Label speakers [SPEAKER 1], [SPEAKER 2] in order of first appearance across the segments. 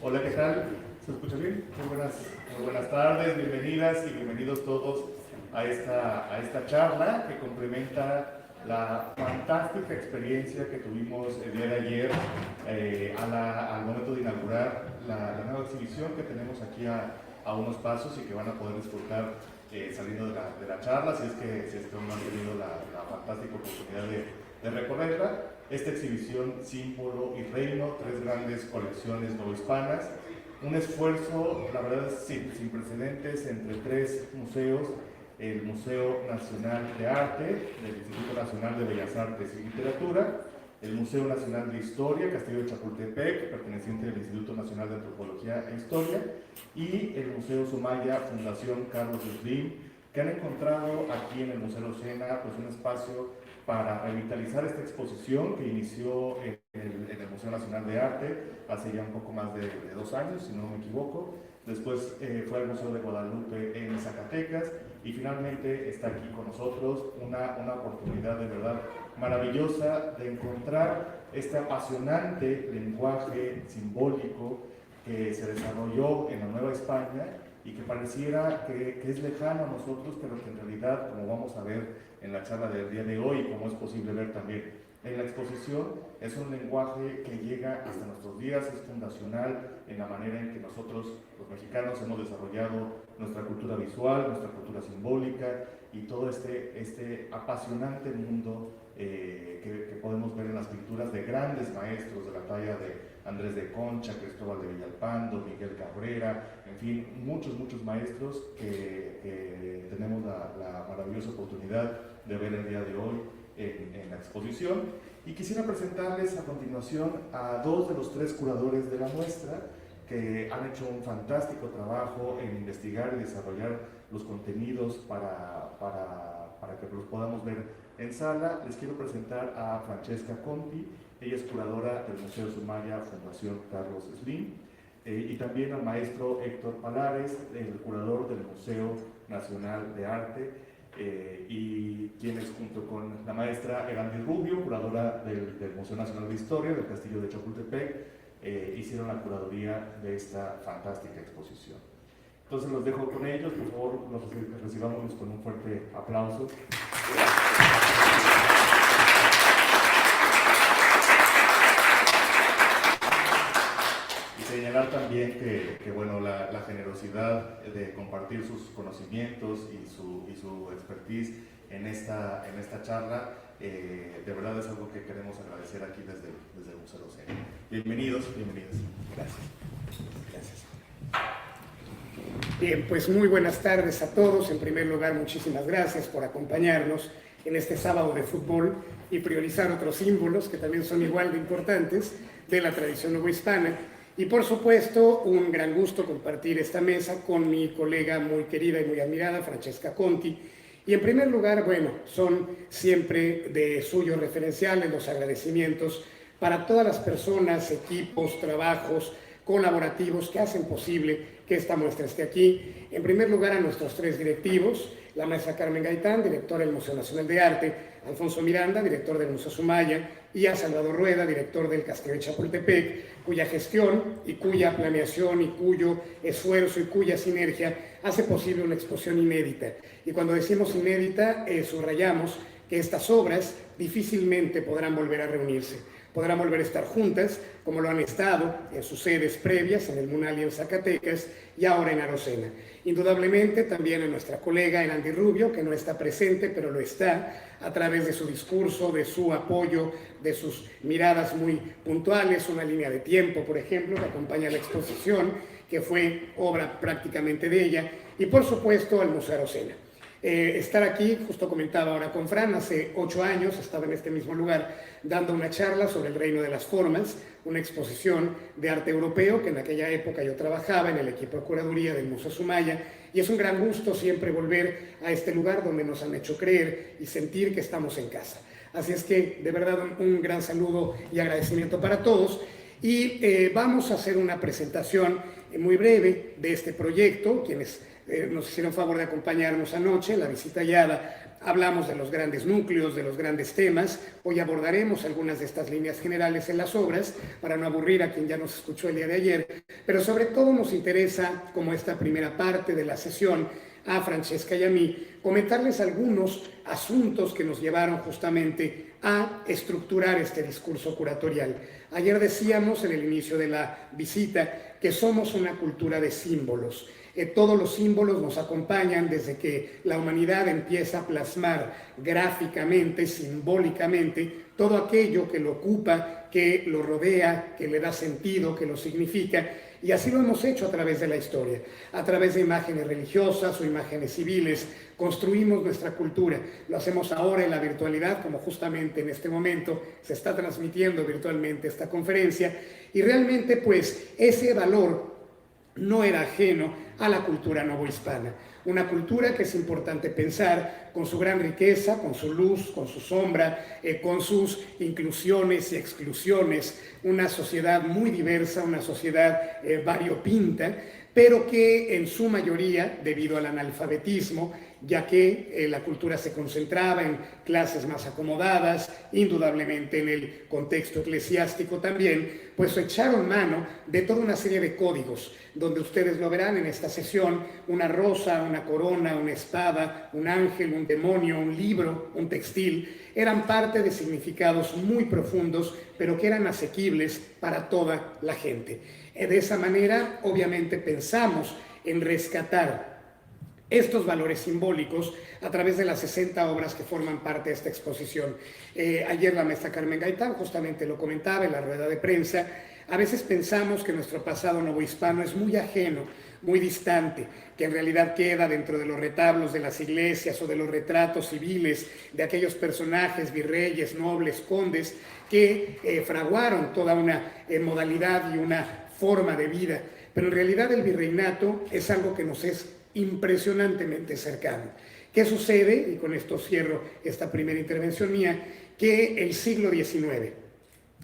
[SPEAKER 1] Hola, ¿qué tal? ¿Se escucha bien? Muy buenas tardes, bienvenidas y bienvenidos todos a esta charla que complementa la fantástica experiencia que tuvimos el día de ayer al momento de inaugurar la nueva exhibición que tenemos aquí a unos pasos y que van a poder disfrutar saliendo de la charla, si es que aún no han tenido la fantástica oportunidad de recorrerla. Esta exhibición, símbolo y reino, tres grandes colecciones novohispanas, un esfuerzo, la verdad, sin precedentes entre tres museos: el Museo Nacional de Arte del Instituto Nacional de Bellas Artes y Literatura, el Museo Nacional de Historia, Castillo de Chapultepec, perteneciente al Instituto Nacional de Antropología e Historia, y el Museo Sumaya, Fundación Carlos Slim, que han encontrado aquí en el Museo Sena pues un espacio para revitalizar esta exposición que inició en el Museo Nacional de Arte hace ya un poco más de 2 años, si no me equivoco. Después fue al Museo de Guadalupe en Zacatecas y finalmente está aquí con nosotros una oportunidad de verdad maravillosa de encontrar este apasionante lenguaje simbólico que se desarrolló en la Nueva España y que pareciera que es lejano a nosotros, pero que en realidad, como vamos a ver en la charla del día de hoy, como es posible ver también en la exposición, es un lenguaje que llega hasta nuestros días, es fundacional en la manera en que nosotros, los mexicanos, hemos desarrollado nuestra cultura visual, nuestra cultura simbólica y todo este apasionante mundo que podemos ver en las pinturas de grandes maestros de la talla de Andrés de Concha, Cristóbal de Villalpando, Miguel Cabrera, en fin, muchos maestros que tenemos la maravillosa oportunidad de ver el día de hoy en la exposición. Y quisiera presentarles a continuación a 2 de los 3 curadores de la muestra que han hecho un fantástico trabajo en investigar y desarrollar los contenidos para que los podamos ver en sala. Les quiero presentar a Francesca Conti. Ella es curadora del Museo Sumaya, Fundación Carlos Slim, y también al maestro Héctor Palares, el curador del Museo Nacional de Arte, y quienes junto con la maestra Erandi Rubio, curadora del Museo Nacional de Historia del Castillo de Chapultepec, hicieron la curaduría de esta fantástica exposición. Entonces los dejo con ellos, por favor los recibamos con un fuerte aplauso. Señalar también que bueno, la generosidad de compartir sus conocimientos y su expertise en esta charla, de verdad es algo que queremos agradecer aquí desde el Museo Sena. Bienvenidos. Gracias.
[SPEAKER 2] Bien, pues muy buenas tardes a todos. En primer lugar, muchísimas gracias por acompañarnos en este sábado de fútbol y priorizar otros símbolos que también son igual de importantes de la tradición novohispana. Y por supuesto, un gran gusto compartir esta mesa con mi colega muy querida y muy admirada, Francesca Conti. Y en primer lugar, bueno, son siempre de suyos referenciales los agradecimientos para todas las personas, equipos, trabajos colaborativos que hacen posible que esta muestra esté aquí. En primer lugar, a nuestros 3 directivos, la maestra Carmen Gaitán, directora del Museo Nacional de Arte, Alfonso Miranda, director del Museo Sumaya, y a Salvador Rueda, director del Castillo de Chapultepec, cuya gestión y cuya planeación y cuyo esfuerzo y cuya sinergia hace posible una exposición inédita. Y cuando decimos inédita, subrayamos que estas obras difícilmente podrán volver a reunirse, podrán volver a estar juntas, como lo han estado en sus sedes previas, en el Munal y en Zacatecas, y ahora en Arocena. Indudablemente también a nuestra colega Erandi Rubio, que no está presente, pero lo está, a través de su discurso, de su apoyo, de sus miradas muy puntuales, una línea de tiempo, por ejemplo, que acompaña la exposición, que fue obra prácticamente de ella, y por supuesto al Museo Arocena. Estar aquí, justo comentaba ahora con Fran, hace 8 años estaba en este mismo lugar dando una charla sobre el reino de las formas, una exposición de arte europeo que en aquella época yo trabajaba en el equipo de curaduría del Museo Sumaya, y es un gran gusto siempre volver a este lugar donde nos han hecho creer y sentir que estamos en casa. Así es que de verdad un gran saludo y agradecimiento para todos, y vamos a hacer una presentación muy breve de este proyecto. Quienes nos hicieron favor de acompañarnos anoche en la visita guiada. Hablamos de los grandes núcleos, de los grandes temas. Hoy abordaremos algunas de estas líneas generales en las obras para no aburrir a quien ya nos escuchó el día de ayer, pero sobre todo nos interesa, como esta primera parte de la sesión, a Francesca y a mí, comentarles algunos asuntos que nos llevaron justamente a estructurar este discurso curatorial. Ayer decíamos en el inicio de la visita que somos una cultura de símbolos. Todos los símbolos nos acompañan desde que la humanidad empieza a plasmar gráficamente, simbólicamente, todo aquello que lo ocupa, que lo rodea, que le da sentido, que lo significa. Y así lo hemos hecho a través de la historia, a través de imágenes religiosas o imágenes civiles. Construimos nuestra cultura. Lo hacemos ahora en la virtualidad, como justamente en este momento se está transmitiendo virtualmente esta conferencia. Y realmente, pues, ese valor no era ajeno a la cultura novohispana. Una cultura que es importante pensar con su gran riqueza, con su luz, con su sombra, con sus inclusiones y exclusiones, una sociedad muy diversa, una sociedad variopinta, pero que en su mayoría, debido al analfabetismo, ya que la cultura se concentraba en clases más acomodadas, indudablemente en el contexto eclesiástico también, pues echaron mano de toda una serie de códigos, donde ustedes lo verán en esta sesión: una rosa, una corona, una espada, un ángel, un demonio, un libro, un textil, eran parte de significados muy profundos, pero que eran asequibles para toda la gente. De esa manera, obviamente, pensamos en rescatar estos valores simbólicos a través de las 60 obras que forman parte de esta exposición. Ayer la maestra Carmen Gaitán justamente lo comentaba en la rueda de prensa. A veces pensamos que nuestro pasado novohispano es muy ajeno, muy distante, que en realidad queda dentro de los retablos de las iglesias o de los retratos civiles de aquellos personajes, virreyes, nobles, condes, que fraguaron toda una modalidad y una forma de vida. Pero en realidad el virreinato es algo que nos es impresionantemente cercano. ¿Qué sucede? Y con esto cierro esta primera intervención mía, que el siglo XIX,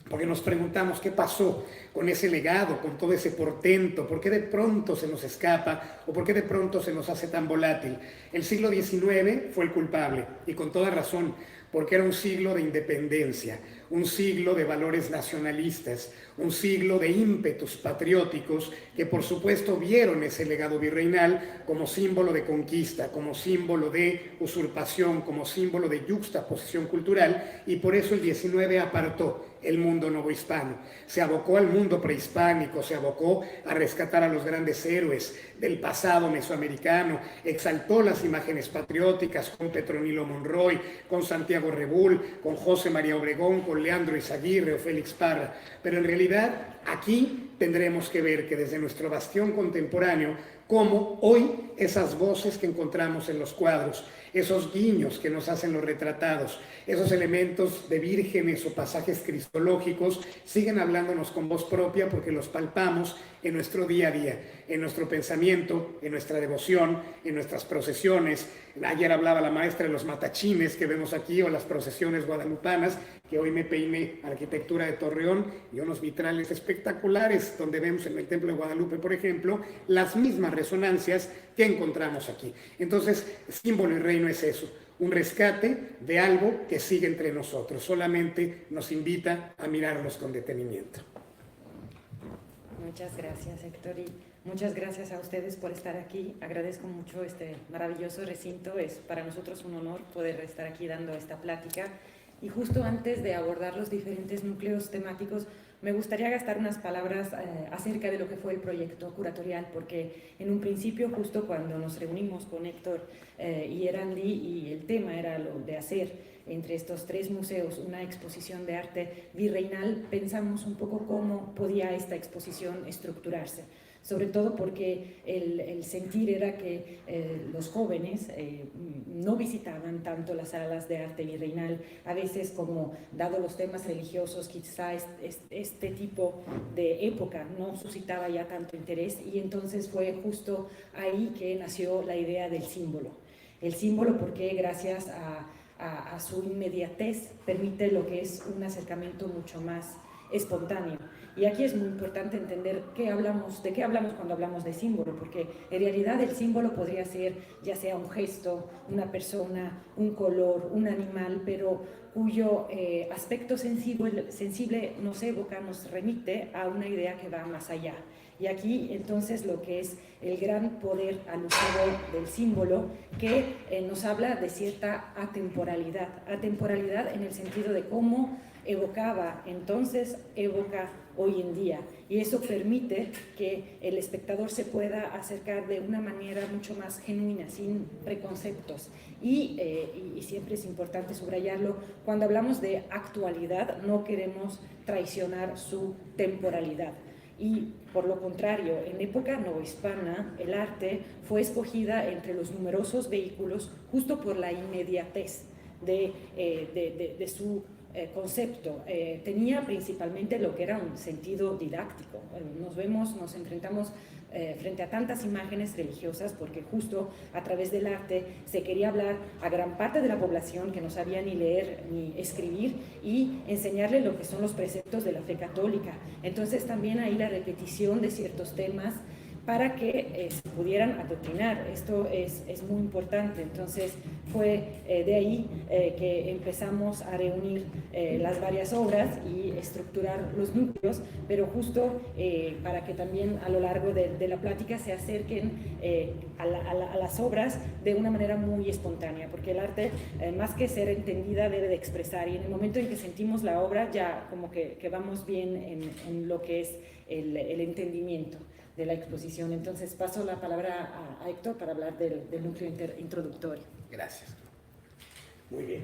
[SPEAKER 2] porque nos preguntamos qué pasó con ese legado, con todo ese portento, por qué de pronto se nos escapa o por qué de pronto se nos hace tan volátil. El siglo XIX fue el culpable, y con toda razón, porque era un siglo de independencia, un siglo de valores nacionalistas, un siglo de ímpetus patrióticos que por supuesto vieron ese legado virreinal como símbolo de conquista, como símbolo de usurpación, como símbolo de yuxtaposición cultural, y por eso el XIX apartó el mundo novohispano. Se abocó al mundo prehispánico, se abocó a rescatar a los grandes héroes del pasado mesoamericano, exaltó las imágenes patrióticas con Petronilo Monroy, con Santiago Rebull, con José María Obregón, con Leandro Izaguirre o Félix Parra. Pero en realidad aquí tendremos que ver que desde nuestro bastión contemporáneo, como hoy esas voces que encontramos en los cuadros, esos guiños que nos hacen los retratados, esos elementos de vírgenes o pasajes cristológicos siguen hablándonos con voz propia, porque los palpamos en nuestro día a día, en nuestro pensamiento, en nuestra devoción, en nuestras procesiones. Ayer hablaba la maestra de los matachines que vemos aquí, o las procesiones guadalupanas, que hoy me peiné Arquitectura de Torreón, y unos vitrales espectaculares donde vemos en el Templo de Guadalupe, por ejemplo, las mismas resonancias que encontramos aquí. Entonces, símbolo y reino es eso, un rescate de algo que sigue entre nosotros, solamente nos invita a mirarlos con detenimiento.
[SPEAKER 3] Muchas gracias, Héctor, y muchas gracias a ustedes por estar aquí. Agradezco mucho este maravilloso recinto. Es para nosotros un honor poder estar aquí dando esta plática. Y justo antes de abordar los diferentes núcleos temáticos, me gustaría gastar unas palabras acerca de lo que fue el proyecto curatorial, porque en un principio, justo cuando nos reunimos con Héctor y Erandi, y el tema era lo de hacer entre estos tres museos una exposición de arte virreinal, pensamos un poco cómo podía esta exposición estructurarse. Sobre todo porque el sentir era que los jóvenes no visitaban tanto las salas de arte virreinal, a veces como, dado los temas religiosos, quizá este tipo de época no suscitaba ya tanto interés, y entonces fue justo ahí que nació la idea del símbolo. El símbolo porque gracias a su inmediatez permite lo que es un acercamiento mucho más espontáneo. Y aquí es muy importante entender de qué hablamos cuando hablamos de símbolo, porque en realidad el símbolo podría ser ya sea un gesto, una persona, un color, un animal, pero cuyo aspecto sensible nos evoca, nos remite a una idea que va más allá. Y aquí entonces lo que es el gran poder alusivo del símbolo que nos habla de cierta atemporalidad en el sentido de cómo evocaba entonces, evoca hoy en día, y eso permite que el espectador se pueda acercar de una manera mucho más genuina, sin preconceptos. Y siempre es importante subrayarlo, cuando hablamos de actualidad no queremos traicionar su temporalidad. Y por lo contrario, en época novohispana, el arte fue escogida entre los numerosos vehículos justo por la inmediatez de su concepto. Tenía principalmente lo que era un sentido didáctico. Nos enfrentamos frente a tantas imágenes religiosas porque justo a través del arte se quería hablar a gran parte de la población que no sabía ni leer ni escribir y enseñarle lo que son los preceptos de la fe católica. Entonces también ahí la repetición de ciertos temas para que se pudieran adoctrinar. Esto es muy importante. Entonces fue de ahí que empezamos a reunir las varias obras y estructurar los núcleos, pero justo para que también a lo largo de la plática se acerquen a las obras de una manera muy espontánea, porque el arte, más que ser entendida, debe de expresar, y en el momento en que sentimos la obra ya como que vamos bien en lo que es el entendimiento de la exposición. Entonces paso la palabra a Héctor para hablar del núcleo introductorio.
[SPEAKER 2] Gracias. Muy bien.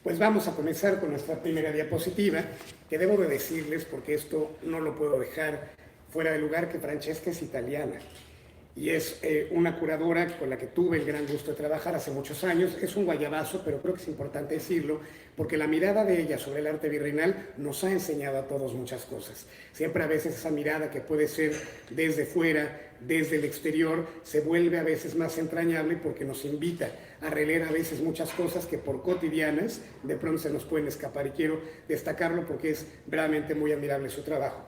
[SPEAKER 2] Pues vamos a comenzar con nuestra primera diapositiva, que debo de decirles, porque esto no lo puedo dejar fuera de lugar, que Francesca es italiana y es una curadora con la que tuve el gran gusto de trabajar hace muchos años. Es un guayabazo, pero creo que es importante decirlo, porque la mirada de ella sobre el arte virreinal nos ha enseñado a todos muchas cosas. Siempre a veces esa mirada que puede ser desde fuera, desde el exterior, se vuelve a veces más entrañable porque nos invita a releer a veces muchas cosas que por cotidianas de pronto se nos pueden escapar, y quiero destacarlo porque es realmente muy admirable su trabajo.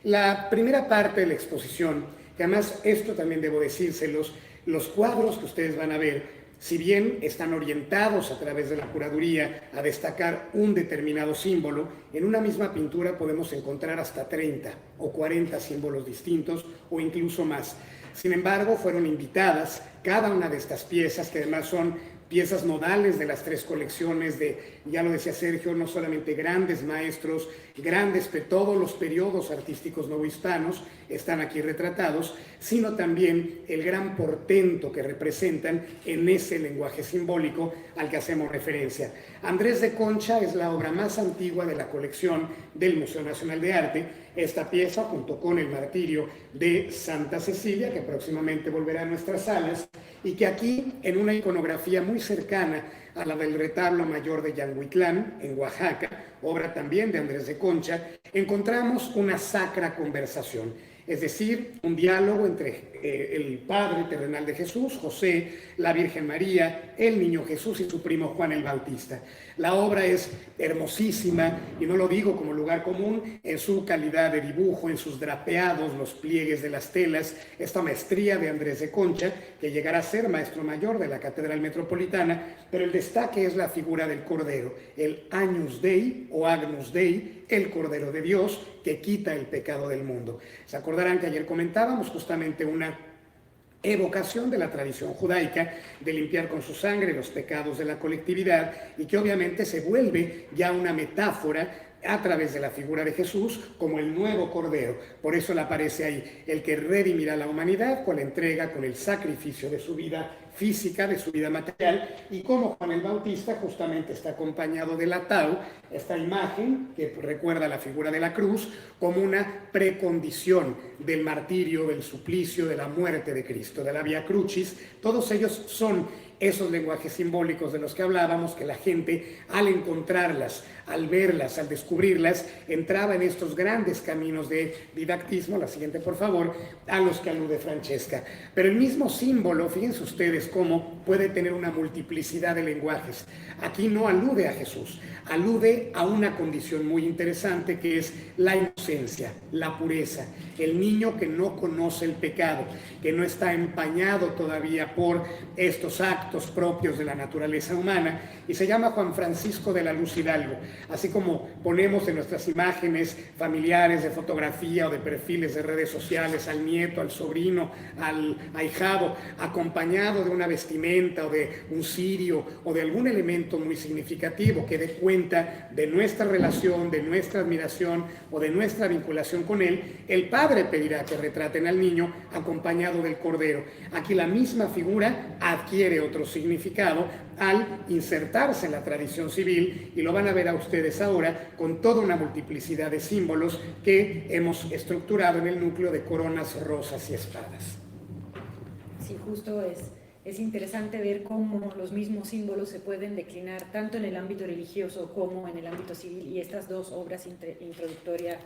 [SPEAKER 2] La primera parte de la exposición, que además esto también debo decírselos, los cuadros que ustedes van a ver, si bien están orientados a través de la curaduría a destacar un determinado símbolo, en una misma pintura podemos encontrar hasta 30 o 40 símbolos distintos o incluso más. Sin embargo, fueron invitadas cada una de estas piezas, que además son piezas nodales de las tres colecciones de, ya lo decía Sergio, no solamente grandes maestros, todos los periodos artísticos novohispanos están aquí retratados, sino también el gran portento que representan en ese lenguaje simbólico al que hacemos referencia. Andrés de Concha es la obra más antigua de la colección del Museo Nacional de Arte. Esta pieza, junto con el Martirio de Santa Cecilia, que próximamente volverá a nuestras salas, y que aquí, en una iconografía muy cercana a la del retablo mayor de Yanguitlán, en Oaxaca, obra también de Andrés de Concha, encontramos una sacra conversación, es decir, un diálogo entre el Padre terrenal de Jesús, José, la Virgen María, el Niño Jesús y su primo Juan el Bautista. La obra es hermosísima, y no lo digo como lugar común, en su calidad de dibujo, en sus drapeados, los pliegues de las telas, esta maestría de Andrés de Concha, que llegará a ser maestro mayor de la Catedral Metropolitana, pero el destaque es la figura del Cordero, el Agnus Dei o Agnus Dei, el Cordero de Dios que quita el pecado del mundo. Se acordarán que ayer comentábamos justamente una evocación de la tradición judaica de limpiar con su sangre los pecados de la colectividad, y que obviamente se vuelve ya una metáfora a través de la figura de Jesús como el nuevo Cordero. Por eso le aparece ahí el que redimirá la humanidad con la entrega, con el sacrificio de su vida física, de su vida material, y como Juan el Bautista justamente está acompañado de la tau, esta imagen que recuerda la figura de la cruz como una precondición del martirio, del suplicio, de la muerte de Cristo, de la Vía Crucis. Todos ellos son esos lenguajes simbólicos de los que hablábamos, que la gente, al encontrarlas al verlas, al descubrirlas, entraba en estos grandes caminos de didactismo, la siguiente por favor, a los que alude Francesca. Pero el mismo símbolo, fíjense ustedes cómo puede tener una multiplicidad de lenguajes. Aquí no alude a Jesús, alude a una condición muy interesante que es la inocencia, la pureza, el niño que no conoce el pecado, que no está empañado todavía por estos actos propios de la naturaleza humana, y se llama Juan Francisco de la Luz Hidalgo. Así como ponemos en nuestras imágenes familiares de fotografía o de perfiles de redes sociales al nieto, al sobrino, al ahijado, acompañado de una vestimenta o de un cirio o de algún elemento muy significativo que dé cuenta de nuestra relación, de nuestra admiración o de nuestra vinculación con él, el padre pedirá que retraten al niño acompañado del cordero. Aquí la misma figura adquiere otro significado al insertarse en la tradición civil, y lo van a ver a ustedes ahora con toda una multiplicidad de símbolos que hemos estructurado en el núcleo de coronas, rosas y espadas.
[SPEAKER 3] Sí, justo es interesante ver cómo los mismos símbolos se pueden declinar tanto en el ámbito religioso como en el ámbito civil, y estas dos obras introductorias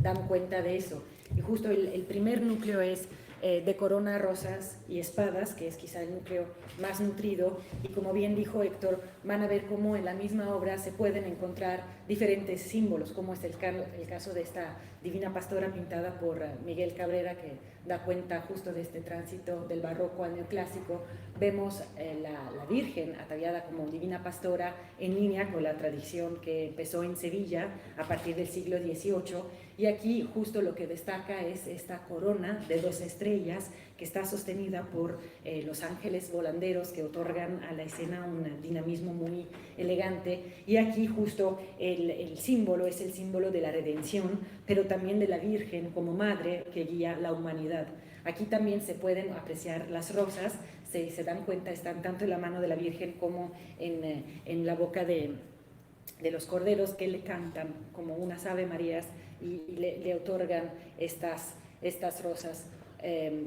[SPEAKER 3] dan cuenta de eso. Y justo el primer núcleo es de corona, rosas y espadas, que es quizá el núcleo más nutrido, y como bien dijo Héctor, van a ver cómo en la misma obra se pueden encontrar diferentes símbolos, como es el caso de esta Divina Pastora pintada por Miguel Cabrera, que da cuenta justo de este tránsito del barroco al neoclásico. Vemos la Virgen ataviada como Divina Pastora en línea con la tradición que empezó en Sevilla a partir del siglo XVIII, y aquí justo lo que destaca es esta corona de 2 estrellas que está sostenida por los ángeles volanderos que otorgan a la escena un dinamismo muy elegante. Y aquí justo el símbolo es el símbolo de la redención, pero también de la Virgen como madre que guía la humanidad. Aquí también se pueden apreciar las rosas, se dan cuenta, están tanto en la mano de la Virgen como en la boca de los corderos, que le cantan como unas Ave Marías y le otorgan estas rosas.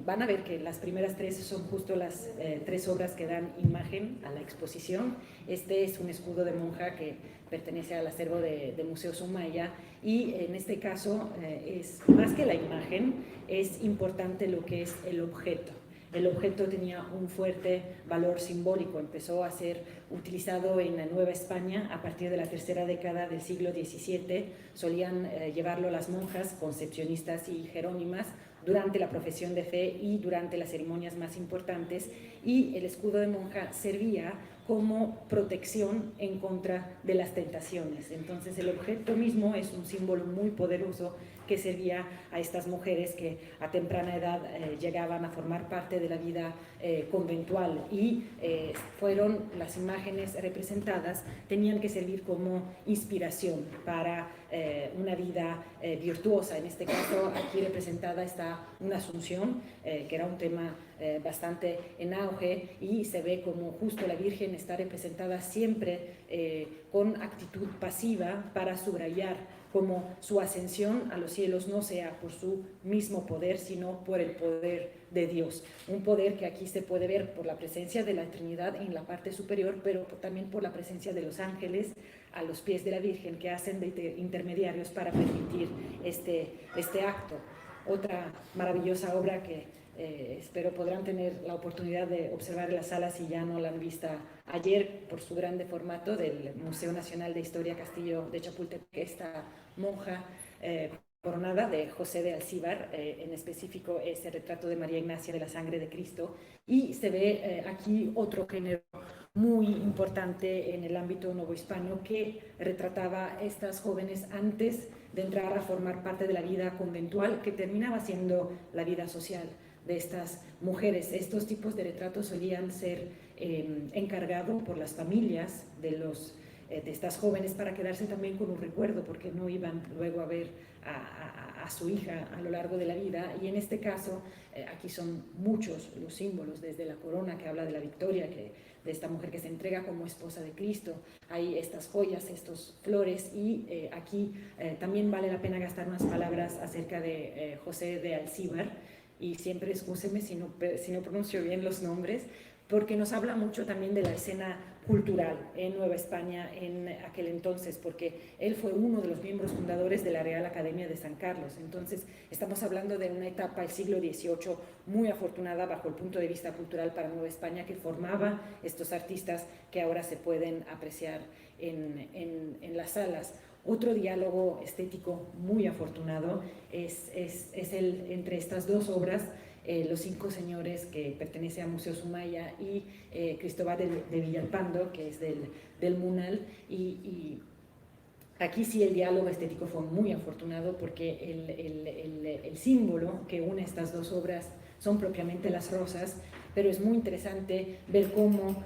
[SPEAKER 3] Van a ver que las primeras 3 son justo las 3 obras que dan imagen a la exposición. Este es un escudo de monja que pertenece al acervo de Museo Sumaya, y en este caso es más que la imagen, es importante lo que es el objeto. El objeto tenía un fuerte valor simbólico, empezó a ser utilizado en la Nueva España a partir de la tercera década del siglo XVII. Solían llevarlo las monjas concepcionistas y jerónimas durante la profesión de fe y durante las ceremonias más importantes, y el escudo de monja servía como protección en contra de las tentaciones. Entonces el objeto mismo es un símbolo muy poderoso que servía a estas mujeres que a temprana edad llegaban a formar parte de la vida conventual, y fueron las imágenes representadas, tenían que servir como inspiración para una vida virtuosa. En este caso aquí representada está una Asunción, que era un tema bastante en auge, y se ve como justo la Virgen está representada siempre con actitud pasiva para subrayar como su ascensión a los cielos no sea por su mismo poder, sino por el poder de Dios. Un poder que aquí se puede ver por la presencia de la Trinidad en la parte superior, pero también por la presencia de los ángeles a los pies de la Virgen, que hacen de intermediarios para permitir este acto. Otra maravillosa obra que espero podrán tener la oportunidad de observar en la sala, si ya no la han vista ayer, por su grande formato, del Museo Nacional de Historia Castillo de Chapultepec, esta monja coronada de José de Alcíbar, en específico ese retrato de María Ignacia de la Sangre de Cristo, y se ve aquí otro género muy importante en el ámbito novohispano que retrataba a estas jóvenes antes de entrar a formar parte de la vida conventual, que terminaba siendo la vida social de estas mujeres. Estos tipos de retratos solían ser encargados por las familias de estas jóvenes para quedarse también con un recuerdo, porque no iban luego a ver a su hija a lo largo de la vida. Y en este caso, aquí son muchos los símbolos, desde la corona que habla de la victoria, de esta mujer que se entrega como esposa de Cristo, hay estas joyas, estos flores, y aquí también vale la pena gastar unas palabras acerca de José de Alcíbar, y siempre excúseme si no pronuncio bien los nombres, porque nos habla mucho también de la escena cultural en Nueva España en aquel entonces, porque él fue uno de los miembros fundadores de la Real Academia de San Carlos. Entonces, estamos hablando de una etapa del siglo XVIII muy afortunada bajo el punto de vista cultural para Nueva España, que formaba estos artistas que ahora se pueden apreciar en las salas. Otro diálogo estético muy afortunado es el entre estas dos obras, Los Cinco Señores, que pertenece a Museo Sumaya, y Cristóbal de Villalpando, que es del Munal, y aquí sí el diálogo estético fue muy afortunado, porque el símbolo que une estas dos obras son propiamente las rosas, pero es muy interesante ver cómo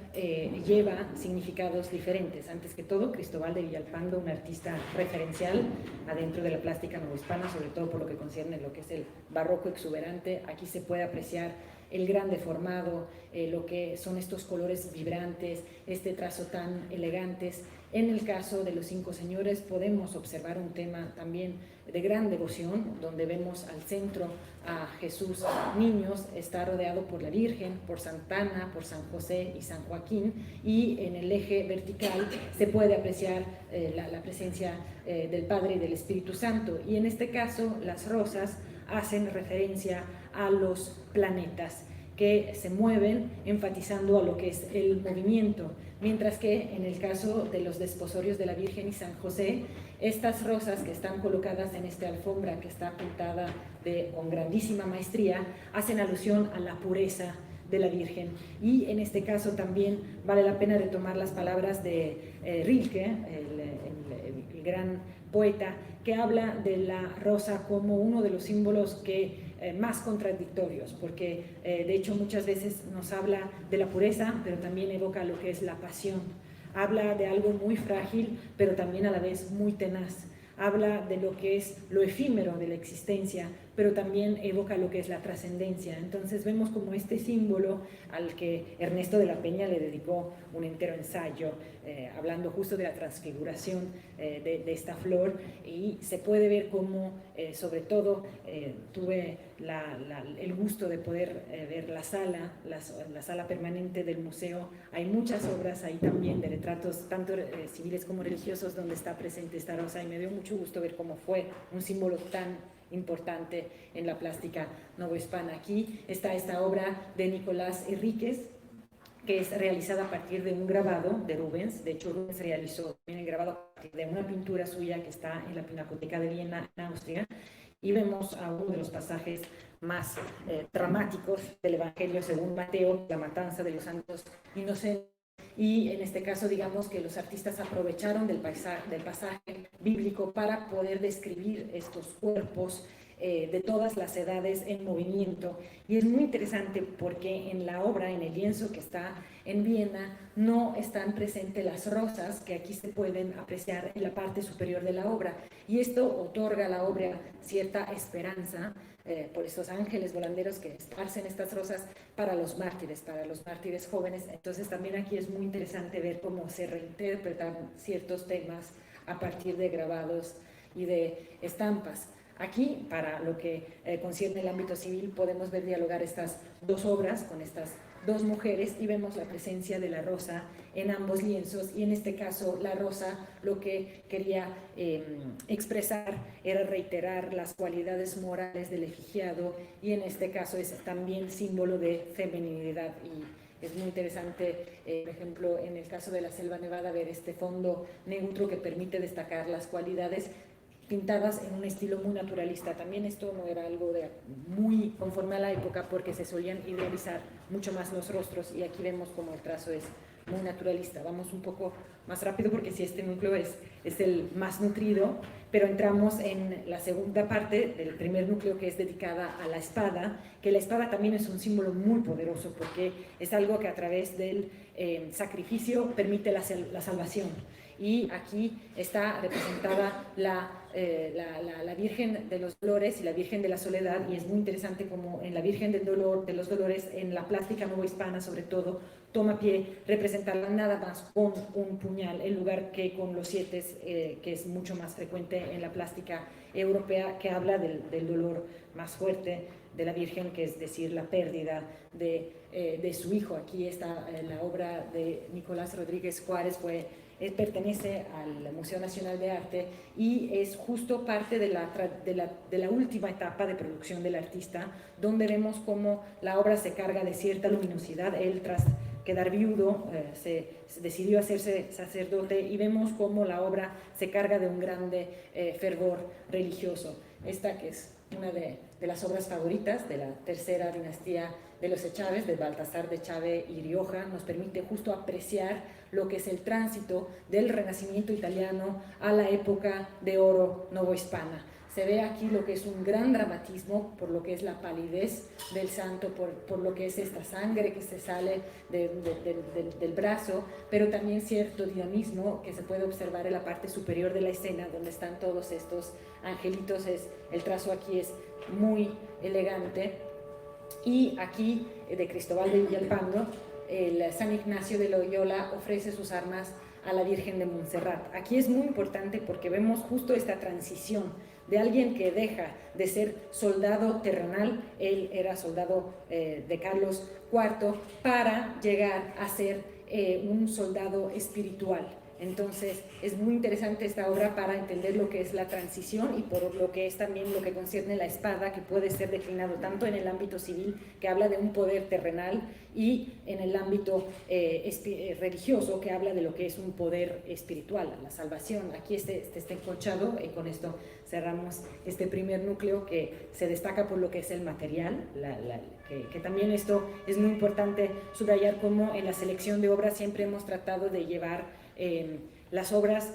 [SPEAKER 3] lleva significados diferentes. Antes que todo, Cristóbal de Villalpando, un artista referencial adentro de la plástica novohispana, sobre todo por lo que concierne lo que es el barroco exuberante. Aquí se puede apreciar el gran deformado, lo que son estos colores vibrantes, este trazo tan elegantes. En el caso de Los Cinco Señores podemos observar un tema también de gran devoción, donde vemos al centro a Jesús niños, está rodeado por la Virgen, por Santa Ana, por San José y San Joaquín, y en el eje vertical se puede apreciar la presencia del Padre y del Espíritu Santo. Y en este caso las rosas hacen referencia a los planetas que se mueven, enfatizando a lo que es el movimiento, mientras que en el caso de los desposorios de la Virgen y San José, estas rosas que están colocadas en esta alfombra que está pintada con grandísima maestría, hacen alusión a la pureza de la Virgen. Y en este caso también vale la pena retomar las palabras de Rilke, el gran poeta, que habla de la rosa como uno de los símbolos que más contradictorios, porque de hecho muchas veces nos habla de la pureza, pero también evoca lo que es la pasión. Habla de algo muy frágil, pero también a la vez muy tenaz. Habla de lo que es lo efímero de la existencia, pero también evoca lo que es la trascendencia. Entonces vemos como este símbolo al que Ernesto de la Peña le dedicó un entero ensayo, hablando justo de la transfiguración de esta flor, y se puede ver cómo, sobre todo, tuve el gusto de poder ver la sala permanente del museo. Hay muchas obras ahí también de retratos, tanto civiles como religiosos, donde está presente esta rosa, y me dio mucho gusto ver cómo fue un símbolo tan importante en la plástica novohispana. Aquí está esta obra de Nicolás Enríquez, que es realizada a partir de un grabado de Rubens. De hecho, Rubens realizó también el grabado a partir de una pintura suya que está en la Pinacoteca de Viena, en Austria, y vemos a uno de los pasajes más dramáticos del Evangelio según Mateo, la matanza de los santos inocentes. Y en este caso, digamos que los artistas aprovecharon del pasaje bíblico para poder describir estos cuerpos de todas las edades en movimiento. Y es muy interesante porque en la obra, en el lienzo que está en Viena, no están presentes las rosas que aquí se pueden apreciar en la parte superior de la obra. Y esto otorga a la obra cierta esperanza por estos ángeles volanderos que esparcen estas rosas para los mártires jóvenes. Entonces también aquí es muy interesante ver cómo se reinterpretan ciertos temas a partir de grabados y de estampas. Aquí, para lo que concierne el ámbito civil, podemos ver dialogar estas dos obras con estas dos mujeres, y vemos la presencia de la rosa en ambos lienzos. Y en este caso la rosa lo que quería expresar era reiterar las cualidades morales del efigiado, y en este caso es también símbolo de feminidad. Y es muy interesante, por ejemplo, en el caso de la Selva Nevada, ver este fondo neutro que permite destacar las cualidades pintadas en un estilo muy naturalista. También esto no era algo muy conforme a la época, porque se solían idealizar mucho más los rostros, y aquí vemos como el trazo es muy naturalista. Vamos un poco más rápido porque si este núcleo es el más nutrido, pero entramos en la segunda parte del primer núcleo, que es dedicada a la espada, que la espada también es un símbolo muy poderoso, porque es algo que a través del sacrificio permite la salvación. Y aquí está representada la Virgen de los Dolores y la Virgen de la Soledad, y es muy interesante como en la Virgen de los Dolores, en la plástica novohispana sobre todo, toma pie representarla nada más con un puñal, en lugar que con los siete, que es mucho más frecuente en la plástica europea, que habla del dolor más fuerte de la Virgen, que es decir, la pérdida de su hijo. Aquí está la obra de Nicolás Rodríguez Juárez, pertenece al Museo Nacional de Arte y es justo parte de la última etapa de producción del artista, donde vemos cómo la obra se carga de cierta luminosidad. Él, tras quedar viudo, se decidió hacerse sacerdote, y vemos cómo la obra se carga de un grande fervor religioso. Esta, que es una de las obras favoritas de la tercera dinastía de los Echave, de Baltasar de Echave y Rioja, nos permite justo apreciar lo que es el tránsito del Renacimiento italiano a la época de oro novohispana. Se ve aquí lo que es un gran dramatismo, por lo que es la palidez del santo, por lo que es esta sangre que se sale del brazo, pero también cierto dinamismo que se puede observar en la parte superior de la escena, donde están todos estos angelitos. El trazo aquí es muy elegante. Y aquí, de Cristóbal de Villalpando, el San Ignacio de Loyola ofrece sus armas a la Virgen de Montserrat. Aquí es muy importante porque vemos justo esta transición de alguien que deja de ser soldado terrenal, él era soldado de Carlos IV, para llegar a ser un soldado espiritual. Entonces es muy interesante esta obra para entender lo que es la transición, y por lo que es también lo que concierne la espada, que puede ser declinado tanto en el ámbito civil, que habla de un poder terrenal, y en el ámbito religioso, que habla de lo que es un poder espiritual, la salvación. Aquí está enconchado, y con esto cerramos este primer núcleo, que se destaca por lo que es el material, que también esto es muy importante subrayar, cómo en la selección de obras siempre hemos tratado de llevar las obras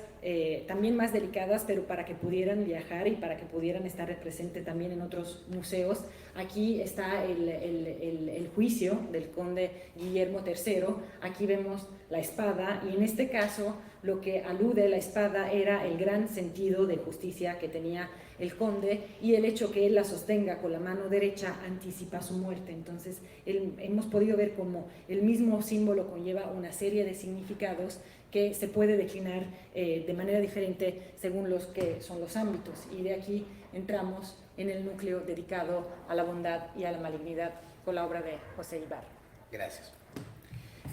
[SPEAKER 3] también más delicadas, pero para que pudieran viajar y para que pudieran estar presentes también en otros museos. Aquí está el juicio del conde Guillermo III, aquí vemos la espada, y en este caso lo que alude a la espada era el gran sentido de justicia que tenía el conde, y el hecho que él la sostenga con la mano derecha anticipa su muerte. Entonces hemos podido ver cómo el mismo símbolo conlleva una serie de significados que se puede declinar de manera diferente según los que son los ámbitos, y de aquí entramos en el núcleo dedicado a la bondad y a la malignidad con la obra de José Ibarra.
[SPEAKER 2] Gracias.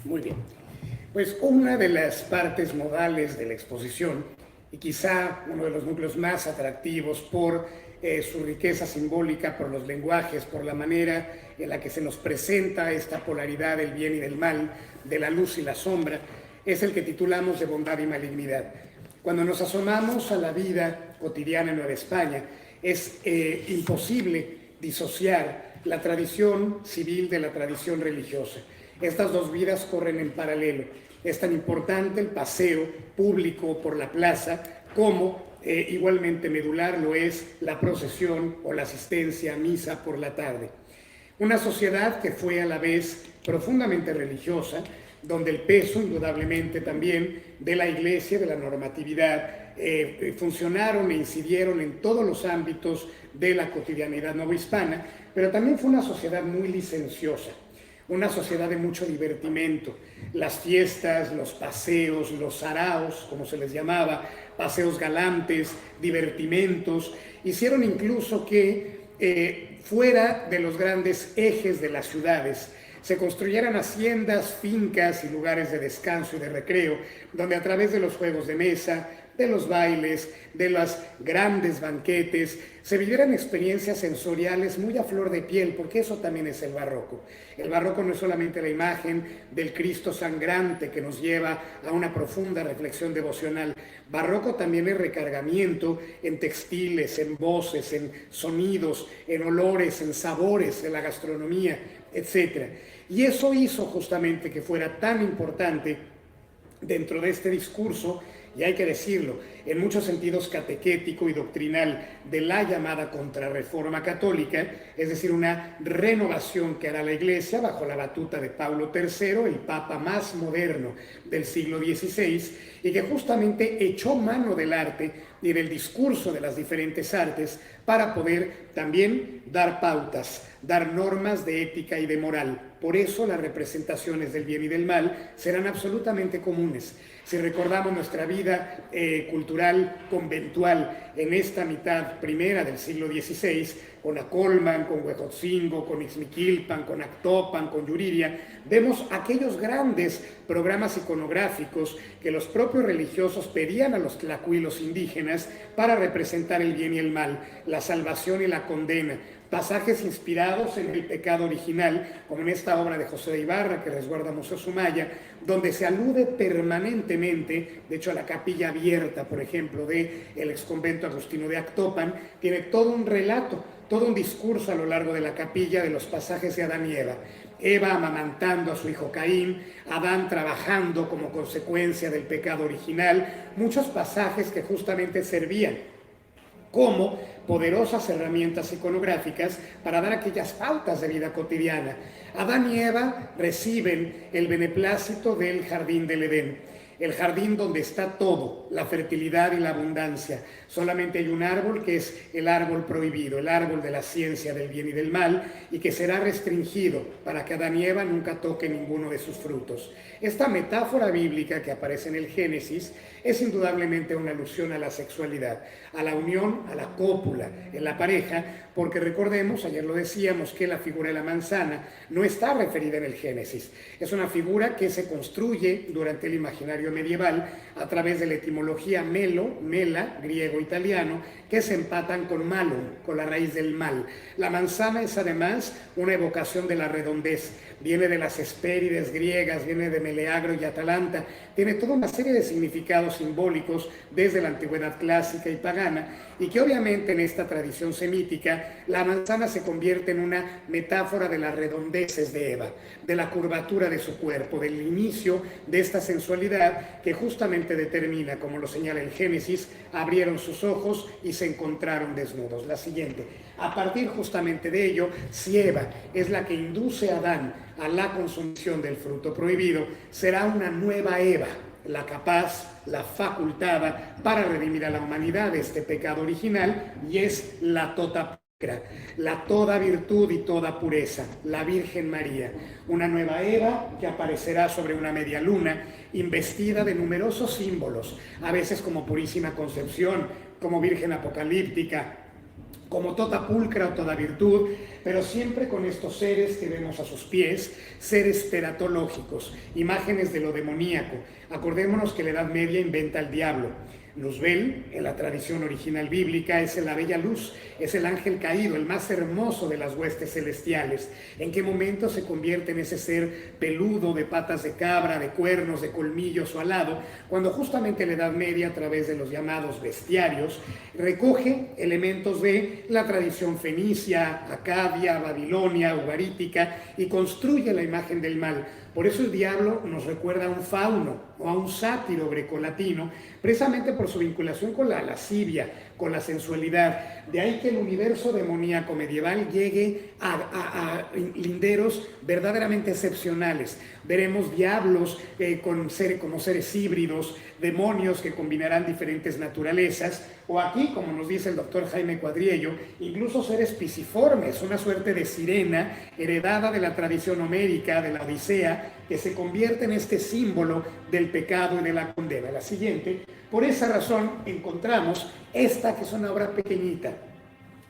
[SPEAKER 2] Muy bien. Pues una de las partes modales de la exposición, y quizá uno de los núcleos más atractivos por su riqueza simbólica, por los lenguajes, por la manera en la que se nos presenta esta polaridad del bien y del mal, de la luz y la sombra, es el que titulamos de bondad y malignidad. Cuando nos asomamos a la vida cotidiana en Nueva España, es imposible disociar la tradición civil de la tradición religiosa. Estas dos vidas corren en paralelo. Es tan importante el paseo público por la plaza como igualmente medular lo es la procesión o la asistencia a misa por la tarde. Una sociedad que fue a la vez profundamente religiosa, donde el peso indudablemente también de la Iglesia, de la normatividad, funcionaron e incidieron en todos los ámbitos de la cotidianidad novohispana, pero también fue una sociedad muy licenciosa, una sociedad de mucho divertimento. Las fiestas, los paseos, los saraos, como se les llamaba, paseos galantes, divertimentos, hicieron incluso que fuera de los grandes ejes de las ciudades se construyeran haciendas, fincas y lugares de descanso y de recreo, donde a través de los juegos de mesa, de los bailes, de los grandes banquetes, se vivieran experiencias sensoriales muy a flor de piel, porque eso también es el barroco. El barroco no es solamente la imagen del Cristo sangrante que nos lleva a una profunda reflexión devocional. Barroco también es recargamiento en textiles, en voces, en sonidos, en olores, en sabores, en la gastronomía, etc. Y eso hizo justamente que fuera tan importante dentro de este discurso, y hay que decirlo, en muchos sentidos catequético y doctrinal, de la llamada contrarreforma católica, es decir, una renovación que hará la Iglesia bajo la batuta de Pablo III, el papa más moderno del siglo XVI, y que justamente echó mano del arte y del discurso de las diferentes artes para poder también dar pautas, dar normas de ética y de moral. Por eso las representaciones del bien y del mal serán absolutamente comunes. Si recordamos nuestra vida cultural conventual en esta mitad primera del siglo XVI, con Acolman, con Huejotzingo, con Ixmiquilpan, con Actopan, con Yuriria, vemos aquellos grandes programas iconográficos que los propios religiosos pedían a los tlacuilos indígenas para representar el bien y el mal, la salvación y la condena. Pasajes inspirados en el pecado original, como en esta obra de José de Ibarra, que resguarda Museo Sumaya, donde se alude permanentemente, de hecho a la capilla abierta, por ejemplo, del exconvento agustino de Actopan, tiene todo un relato, todo un discurso a lo largo de la capilla de los pasajes de Adán y Eva. Eva amamantando a su hijo Caín, Adán trabajando como consecuencia del pecado original, muchos pasajes que justamente servían como poderosas herramientas iconográficas para dar aquellas pautas de vida cotidiana. Adán y Eva reciben el beneplácito del jardín del Edén, el jardín donde está todo, la fertilidad y la abundancia. Solamente hay un árbol que es el árbol prohibido, el árbol de la ciencia del bien y del mal, y que será restringido para que Adán y Eva nunca toquen ninguno de sus frutos. Esta metáfora bíblica que aparece en el Génesis es indudablemente una alusión a la sexualidad, a la unión, a la cópula en la pareja, porque recordemos, ayer lo decíamos, que la figura de la manzana no está referida en el Génesis. Es una figura que se construye durante el imaginario medieval a través de la etimología melo, mela, griego-italiano, que se empatan con malum, con la raíz del mal. La manzana es además una evocación de la redondez, viene de las Hespérides griegas, viene de Meleagro y Atalanta, tiene toda una serie de significados simbólicos desde la antigüedad clásica y pagana, y que obviamente en esta tradición semítica la manzana se convierte en una metáfora de las redondeces de Eva, de la curvatura de su cuerpo, del inicio de esta sensualidad que justamente determina, como lo señala el Génesis, abrieron sus ojos y se encontraron desnudos. La siguiente. A partir justamente de ello, si Eva es la que induce a Adán a la consumición del fruto prohibido, será una nueva Eva, la capaz, la facultada para redimir a la humanidad de este pecado original, y es la tota pura, la toda virtud y toda pureza, la Virgen María, una nueva Eva que aparecerá sobre una media luna, investida de numerosos símbolos, a veces como Purísima Concepción, como Virgen Apocalíptica, como toda pulcra o toda virtud, pero siempre con estos seres que vemos a sus pies, seres teratológicos, imágenes de lo demoníaco. Acordémonos que la Edad Media inventa al diablo. Luzbel, en la tradición original bíblica, es la bella luz, es el ángel caído, el más hermoso de las huestes celestiales. ¿En qué momento se convierte en ese ser peludo de patas de cabra, de cuernos, de colmillos o alado? Cuando justamente la Edad Media, a través de los llamados bestiarios, recoge elementos de la tradición fenicia, acadia, babilonia, ugarítica, y construye la imagen del mal. Por eso el diablo nos recuerda a un fauno o a un sátiro grecolatino, precisamente por su vinculación con la lascivia, con la sensualidad. De ahí que el universo demoníaco medieval llegue a linderos verdaderamente excepcionales. Veremos diablos como seres híbridos, demonios que combinarán diferentes naturalezas, o aquí, como nos dice el doctor Jaime Cuadriello, incluso seres pisiformes, una suerte de sirena heredada de la tradición homérica, de la Odisea, que se convierte en este símbolo del pecado y de la condena. La siguiente. Por esa razón encontramos esta, que es una obra pequeñita.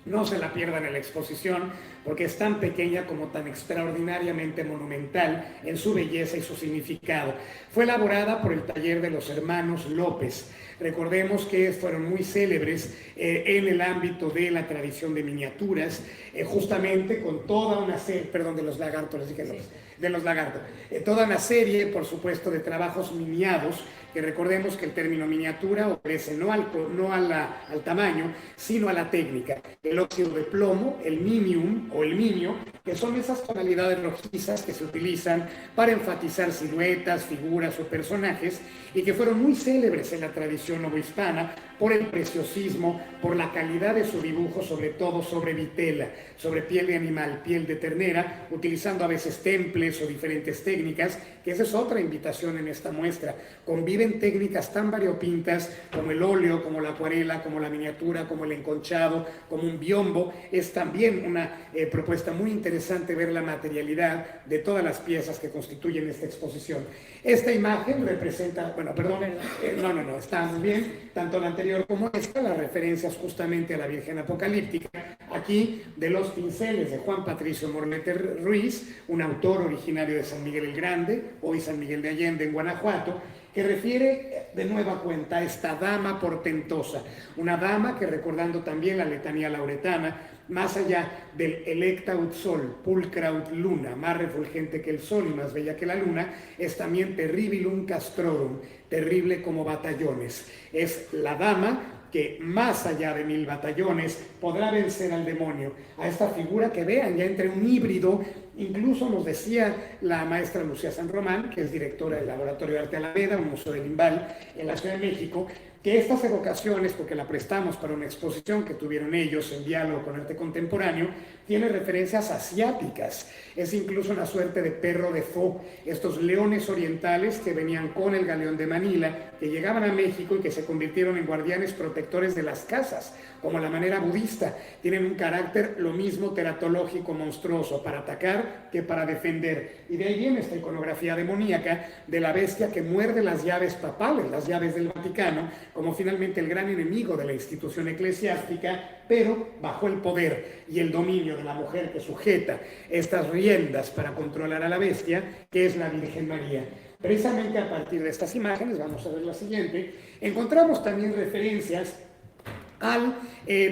[SPEAKER 2] No se la pierdan en la exposición, porque es tan pequeña como tan extraordinariamente monumental en su belleza y su significado. Fue elaborada por el taller de los hermanos López. Recordemos que fueron muy célebres en el ámbito de la tradición de miniaturas, justamente con toda una serie, perdón, de los lagartos, les dije López, de los lagartos, toda una serie, por supuesto, de trabajos miniados, que recordemos que el término miniatura obedece no al tamaño, sino a la técnica. El óxido de plomo, el minium o el minio, que son esas tonalidades rojizas que se utilizan para enfatizar siluetas, figuras o personajes, y que fueron muy célebres en la tradición novohispana por el preciosismo, por la calidad de su dibujo, sobre todo sobre vitela, sobre piel de animal, piel de ternera, utilizando a veces temples o diferentes técnicas, que esa es otra invitación en esta muestra. Conviven técnicas tan variopintas como el óleo, como la acuarela, como la miniatura, como el enconchado, como un biombo. Es también una propuesta muy interesante ver la materialidad de todas las piezas que constituyen esta exposición. Esta imagen representa, bueno, perdón, no, está muy bien, tanto la anterior como esta, las referencias justamente a la Virgen Apocalíptica, aquí de los pinceles de Juan Patricio Morlete Ruiz, un autor originario de San Miguel el Grande, hoy San Miguel de Allende en Guanajuato, que refiere de nueva cuenta a esta dama portentosa, una dama que, recordando también la letanía lauretana, más allá del electa ut sol, pulcra ut luna, más refulgente que el sol y más bella que la luna, es también terribilum castrorum, terrible como batallones. Es la dama que más allá de 1000 batallones podrá vencer al demonio, a esta figura que vean ya entre un híbrido. Incluso nos decía la maestra Lucía San Román, que es directora del Laboratorio de Arte Alameda, un museo del Limbal en la Ciudad de México, que estas evocaciones, porque la prestamos para una exposición que tuvieron ellos en diálogo con arte contemporáneo, tiene referencias asiáticas. Es incluso una suerte de perro de Fo, estos leones orientales que venían con el galeón de Manila, que llegaban a México y que se convirtieron en guardianes protectores de las casas, como a la manera budista. Tienen un carácter lo mismo teratológico monstruoso, para atacar que para defender. Y de ahí viene esta iconografía demoníaca de la bestia que muerde las llaves papales, las llaves del Vaticano, como finalmente el gran enemigo de la institución eclesiástica, pero bajo el poder y el dominio de la mujer que sujeta estas riendas para controlar a la bestia, que es la Virgen María. Precisamente a partir de estas imágenes, vamos a ver la siguiente, encontramos también referencias al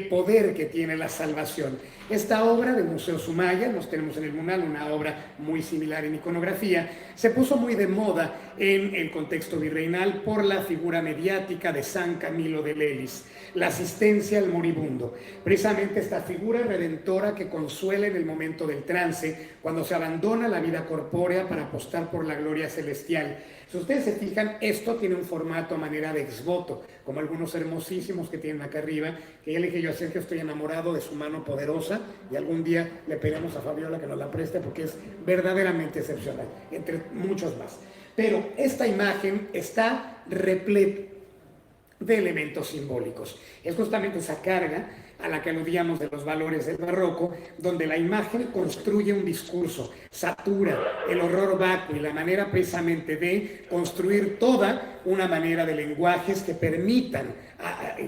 [SPEAKER 2] poder que tiene la salvación. Esta obra del Museo Sumaya, nos tenemos en el MUNAL una obra muy similar en iconografía, se puso muy de moda en el contexto virreinal por la figura mediática de San Camilo de Lelis, la asistencia al moribundo. Precisamente esta figura redentora que consuela en el momento del trance, cuando se abandona la vida corpórea para apostar por la gloria celestial. Si ustedes se fijan, esto tiene un formato a manera de exvoto, como algunos hermosísimos que tienen acá arriba, que ya le dije yo a Sergio, estoy enamorado de su mano poderosa, y algún día le pedimos a Fabiola que nos la preste porque es verdaderamente excepcional, entre muchos más. Pero esta imagen está repleta de elementos simbólicos. Es justamente esa carga a la que aludíamos de los valores del barroco, donde la imagen construye un discurso, satura el horror vacuo y la manera precisamente de construir toda una manera de lenguajes que permitan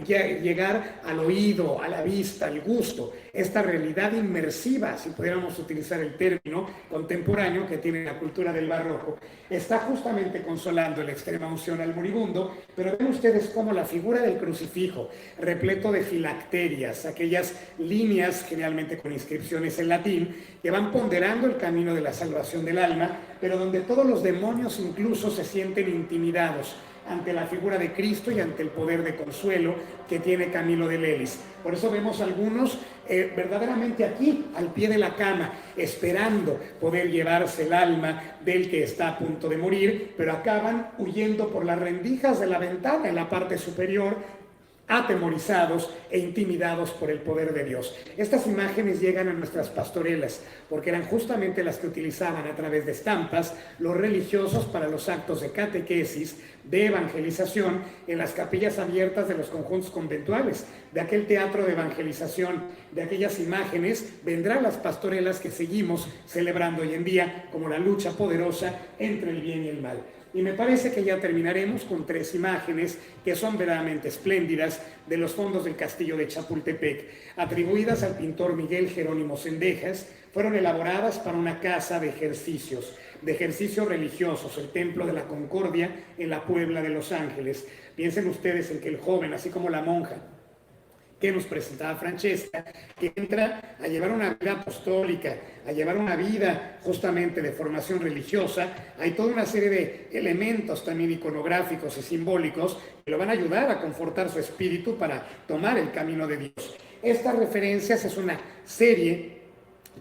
[SPEAKER 2] llegar al oído, a la vista, al gusto, esta realidad inmersiva, si pudiéramos utilizar el término contemporáneo que tiene la cultura del barroco. Está justamente consolando la extrema unción al moribundo, pero ven ustedes cómo la figura del crucifijo, repleto de filacterias, aquellas líneas generalmente con inscripciones en latín, que van ponderando el camino de la salvación del alma, pero donde todos los demonios incluso se sienten intimidados ante la figura de Cristo y ante el poder de consuelo que tiene Camilo de Lelis. Por eso vemos algunos verdaderamente aquí, al pie de la cama, esperando poder llevarse el alma del que está a punto de morir, pero acaban huyendo por las rendijas de la ventana en la parte superior, atemorizados e intimidados por el poder de Dios. Estas imágenes llegan a nuestras pastorelas porque eran justamente las que utilizaban a través de estampas los religiosos para los actos de catequesis, de evangelización en las capillas abiertas de los conjuntos conventuales. De aquel teatro de evangelización, de aquellas imágenes, vendrán las pastorelas que seguimos celebrando hoy en día como la lucha poderosa entre el bien y el mal. Y me parece que ya terminaremos con 3 imágenes que son verdaderamente espléndidas de los fondos del castillo de Chapultepec, atribuidas al pintor Miguel Jerónimo Cendejas. Fueron elaboradas para una casa de ejercicios religiosos, el Templo de la Concordia en la Puebla de Los Ángeles. Piensen ustedes en que el joven, así como la monja que nos presentaba Francesca, que entra a llevar una vida apostólica, a llevar una vida justamente de formación religiosa, hay toda una serie de elementos también iconográficos y simbólicos que lo van a ayudar a confortar su espíritu para tomar el camino de Dios. Estas referencias es una serie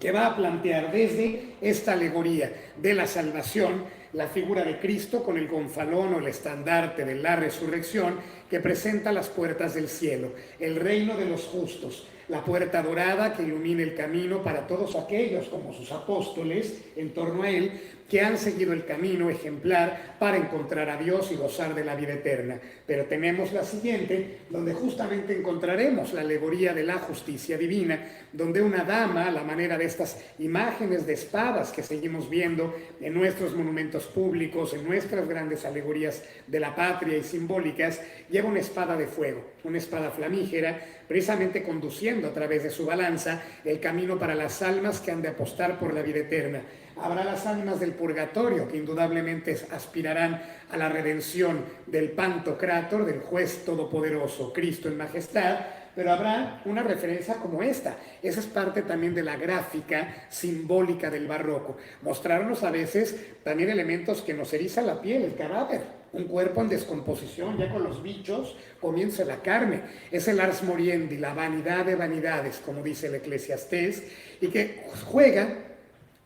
[SPEAKER 2] que va a plantear desde esta alegoría de la salvación la figura de Cristo con el gonfalón o el estandarte de la resurrección que presenta las puertas del cielo, el reino de los justos, la puerta dorada que ilumina el camino para todos aquellos como sus apóstoles en torno a él, que han seguido el camino ejemplar para encontrar a Dios y gozar de la vida eterna. Pero tenemos la siguiente, donde justamente encontraremos la alegoría de la justicia divina, donde una dama, a la manera de estas imágenes de espadas que seguimos viendo en nuestros monumentos públicos, en nuestras grandes alegorías de la patria y simbólicas, lleva una espada de fuego, una espada flamígera, precisamente conduciendo a través de su balanza el camino para las almas que han de apostar por la vida eterna. Habrá las ánimas del purgatorio que indudablemente aspirarán a la redención del Pantocrátor, del juez todopoderoso, Cristo en majestad, pero habrá una referencia como esta. Esa es parte también de la gráfica simbólica del barroco. Mostrarnos a veces también elementos que nos erizan la piel, el cadáver, un cuerpo en descomposición, ya con los bichos comienza la carne. Es el ars moriendi, la vanidad de vanidades, como dice el Eclesiastés, y que juega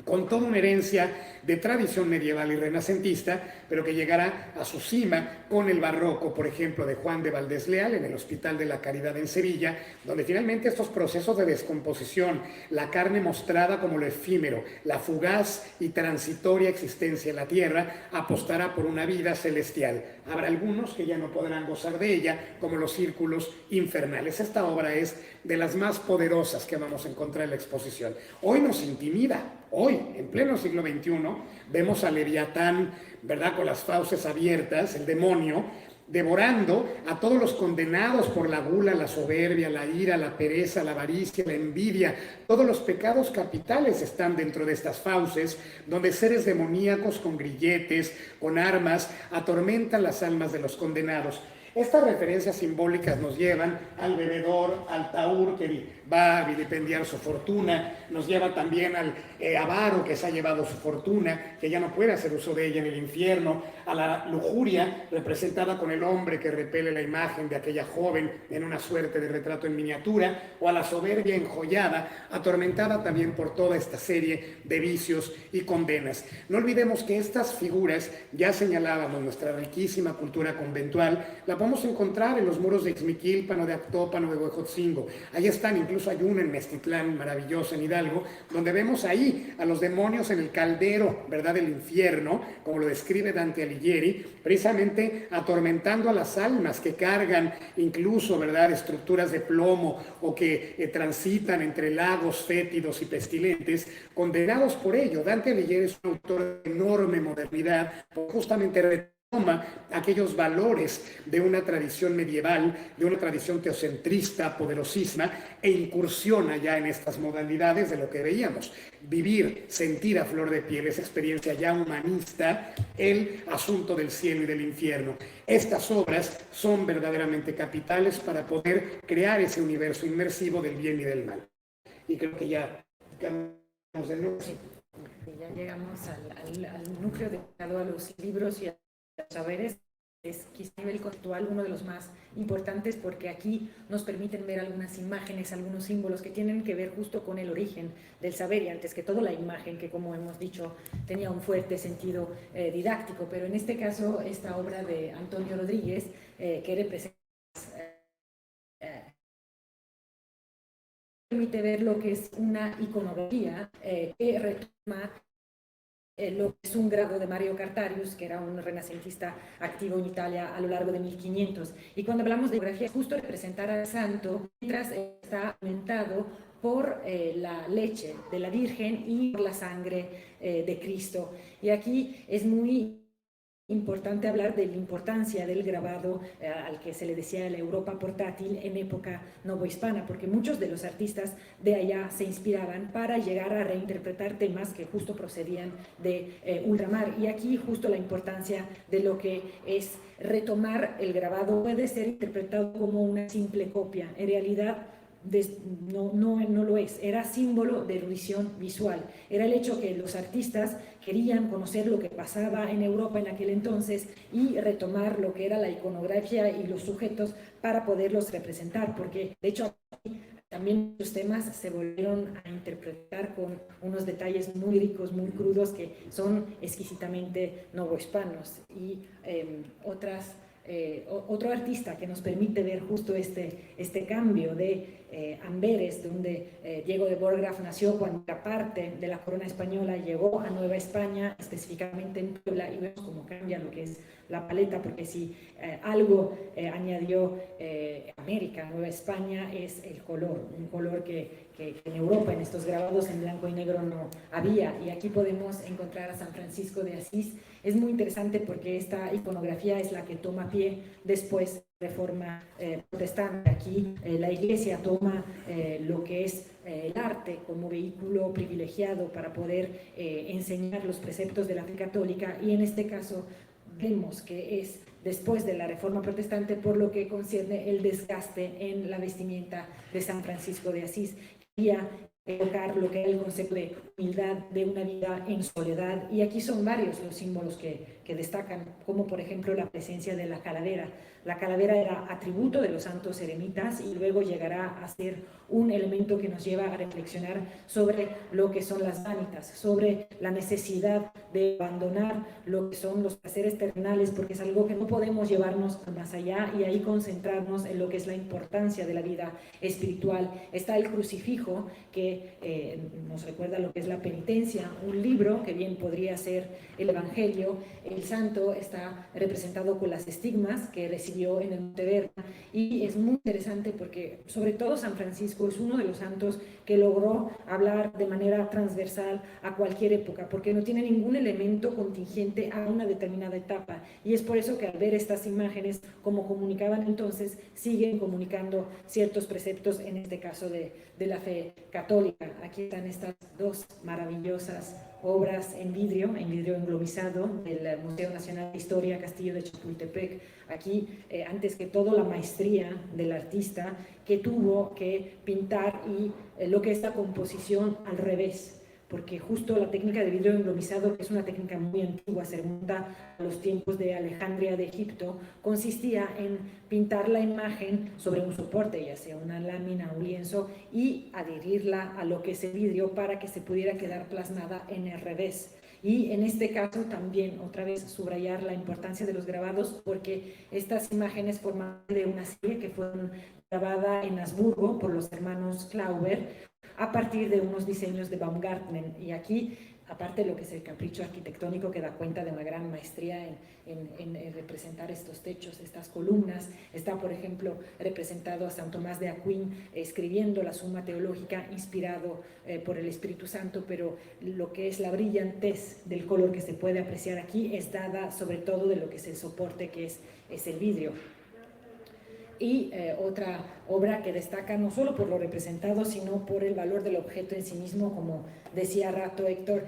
[SPEAKER 2] con toda una herencia de tradición medieval y renacentista, pero que llegará a su cima con el barroco, por ejemplo, de Juan de Valdés Leal en el Hospital de la Caridad en Sevilla, donde finalmente estos procesos de descomposición, la carne mostrada como lo efímero, la fugaz y transitoria existencia en la tierra, apostará por una vida celestial. Habrá algunos que ya no podrán gozar de ella, como los círculos infernales. Esta obra es de las más poderosas que vamos a encontrar en la exposición. Hoy nos intimida. Hoy, en pleno siglo XXI, vemos a Leviatán, ¿verdad?, con las fauces abiertas, el demonio, devorando a todos los condenados por la gula, la soberbia, la ira, la pereza, la avaricia, la envidia. Todos los pecados capitales están dentro de estas fauces, donde seres demoníacos con grilletes, con armas, atormentan las almas de los condenados. Estas referencias simbólicas nos llevan al bebedor, al taur que va a vilipendiar su fortuna, nos lleva también al avaro que se ha llevado su fortuna, que ya no puede hacer uso de ella en el infierno, a la lujuria representada con el hombre que repele la imagen de aquella joven en una suerte de retrato en miniatura, o a la soberbia enjollada, atormentada también por toda esta serie de vicios y condenas. No olvidemos que estas figuras, ya señalábamos nuestra riquísima cultura conventual, la podemos encontrar en los muros de Ixmiquilpan, de Actopan o de Huejotzingo. Ahí están, incluso hay una en Meztitlán, maravillosa, en Hidalgo, donde vemos ahí a los demonios en el caldero, ¿verdad?, del infierno, como lo describe Dante Alighieri, precisamente atormentando a las almas que cargan incluso, ¿verdad?, estructuras de plomo o que transitan entre lagos fétidos y pestilentes, condenados por ello. Dante Alighieri es un autor de enorme modernidad, justamente toma aquellos valores de una tradición medieval, de una tradición teocentrista, poderosísima, e incursiona ya en estas modalidades de lo que veíamos. Vivir, sentir a flor de piel, esa experiencia ya humanista, el asunto del cielo y del infierno. Estas obras son verdaderamente capitales para poder crear ese universo inmersivo del bien y del mal. Y creo que ya cambiamos de nuevo.
[SPEAKER 3] Ya llegamos al núcleo dedicado a los libros y a saberes. Es quizá a nivel conceptual uno de los más importantes, porque aquí nos permiten ver algunas imágenes, algunos símbolos que tienen que ver justo con el origen del saber, y antes que todo la imagen, que como hemos dicho tenía un fuerte sentido didáctico, pero en este caso esta obra de Antonio Rodríguez que representa permite ver lo que es una iconografía que retoma lo que es un grado de Mario Cartarius, que era un renacentista activo en Italia a lo largo de 1500. Y cuando hablamos de iconografía, es justo representar al santo mientras está aumentado por la leche de la Virgen y por la sangre de Cristo. Y aquí es muy importante hablar de la importancia del grabado al que se le decía la Europa portátil en época novohispana, porque muchos de los artistas de allá se inspiraban para llegar a reinterpretar temas que justo procedían de ultramar. Y aquí justo la importancia de lo que es retomar el grabado puede ser interpretado como una simple copia. En realidad no lo es, era símbolo de erudición visual, era el hecho que los artistas querían conocer lo que pasaba en Europa en aquel entonces y retomar lo que era la iconografía y los sujetos para poderlos representar, porque de hecho también los temas se volvieron a interpretar con unos detalles muy ricos, muy crudos, que son exquisitamente novohispanos. Y otro artista que nos permite ver justo este cambio de Amberes, donde Diego de Borgraf nació cuando la parte de la corona española llegó a Nueva España, específicamente en Puebla, y vemos cómo cambia lo que es la paleta, porque si algo añadió América, Nueva España, es el color, un color que en Europa, en estos grabados en blanco y negro, no había, y aquí podemos encontrar a San Francisco de Asís. Es muy interesante porque esta iconografía es la que toma pie después de Reforma protestante. Aquí la Iglesia toma lo que es el arte como vehículo privilegiado para poder enseñar los preceptos de la fe católica, y en este caso vemos que es después de la Reforma protestante, por lo que concierne el desgaste en la vestimenta de San Francisco de Asís. Quería evocar lo que era el concepto de humildad, de una vida en soledad, y aquí son varios los símbolos que destacan, como por ejemplo la presencia de la calavera. La calavera era atributo de los santos eremitas y luego llegará a ser un elemento que nos lleva a reflexionar sobre lo que son las vanitas, sobre la necesidad de abandonar lo que son los placeres terrenales, porque es algo que no podemos llevarnos más allá, y ahí concentrarnos en lo que es la importancia de la vida espiritual. Está el crucifijo, que nos recuerda lo que es la penitencia, un libro que bien podría ser el Evangelio. El santo está representado con las estigmas que recibió en el Monte Verna, y es muy interesante porque sobre todo San Francisco es uno de los santos que logró hablar de manera transversal a cualquier época, porque no tiene ningún elemento contingente a una determinada etapa, y es por eso que al ver estas imágenes, como comunicaban entonces, siguen comunicando ciertos preceptos, en este caso de la fe católica. Aquí están estas dos maravillosas obras en vidrio englobizado del Museo Nacional de Historia, Castillo de Chapultepec. Aquí, antes que todo, la maestría del artista, que tuvo que pintar y lo que es la composición al revés, porque justo la técnica de vidrio englobizado, que es una técnica muy antigua, se remonta a los tiempos de Alejandría de Egipto, consistía en pintar la imagen sobre un soporte, ya sea una lámina o un lienzo, y adherirla a lo que es el vidrio para que se pudiera quedar plasmada en el revés. Y en este caso también, otra vez, subrayar la importancia de los grabados, porque estas imágenes forman de una serie que fue grabada en Habsburgo por los hermanos Klauber, a partir de unos diseños de Baumgarten. Y aquí, aparte de lo que es el capricho arquitectónico, que da cuenta de una gran maestría en representar estos techos, estas columnas, está, por ejemplo, representado a San Tomás de Aquín escribiendo la Suma Teológica, inspirado por el Espíritu Santo, pero lo que es la brillantez del color que se puede apreciar aquí es dada sobre todo de lo que es el soporte, que es el vidrio. Y otra obra que destaca no solo por lo representado, sino por el valor del objeto en sí mismo, como decía rato Héctor,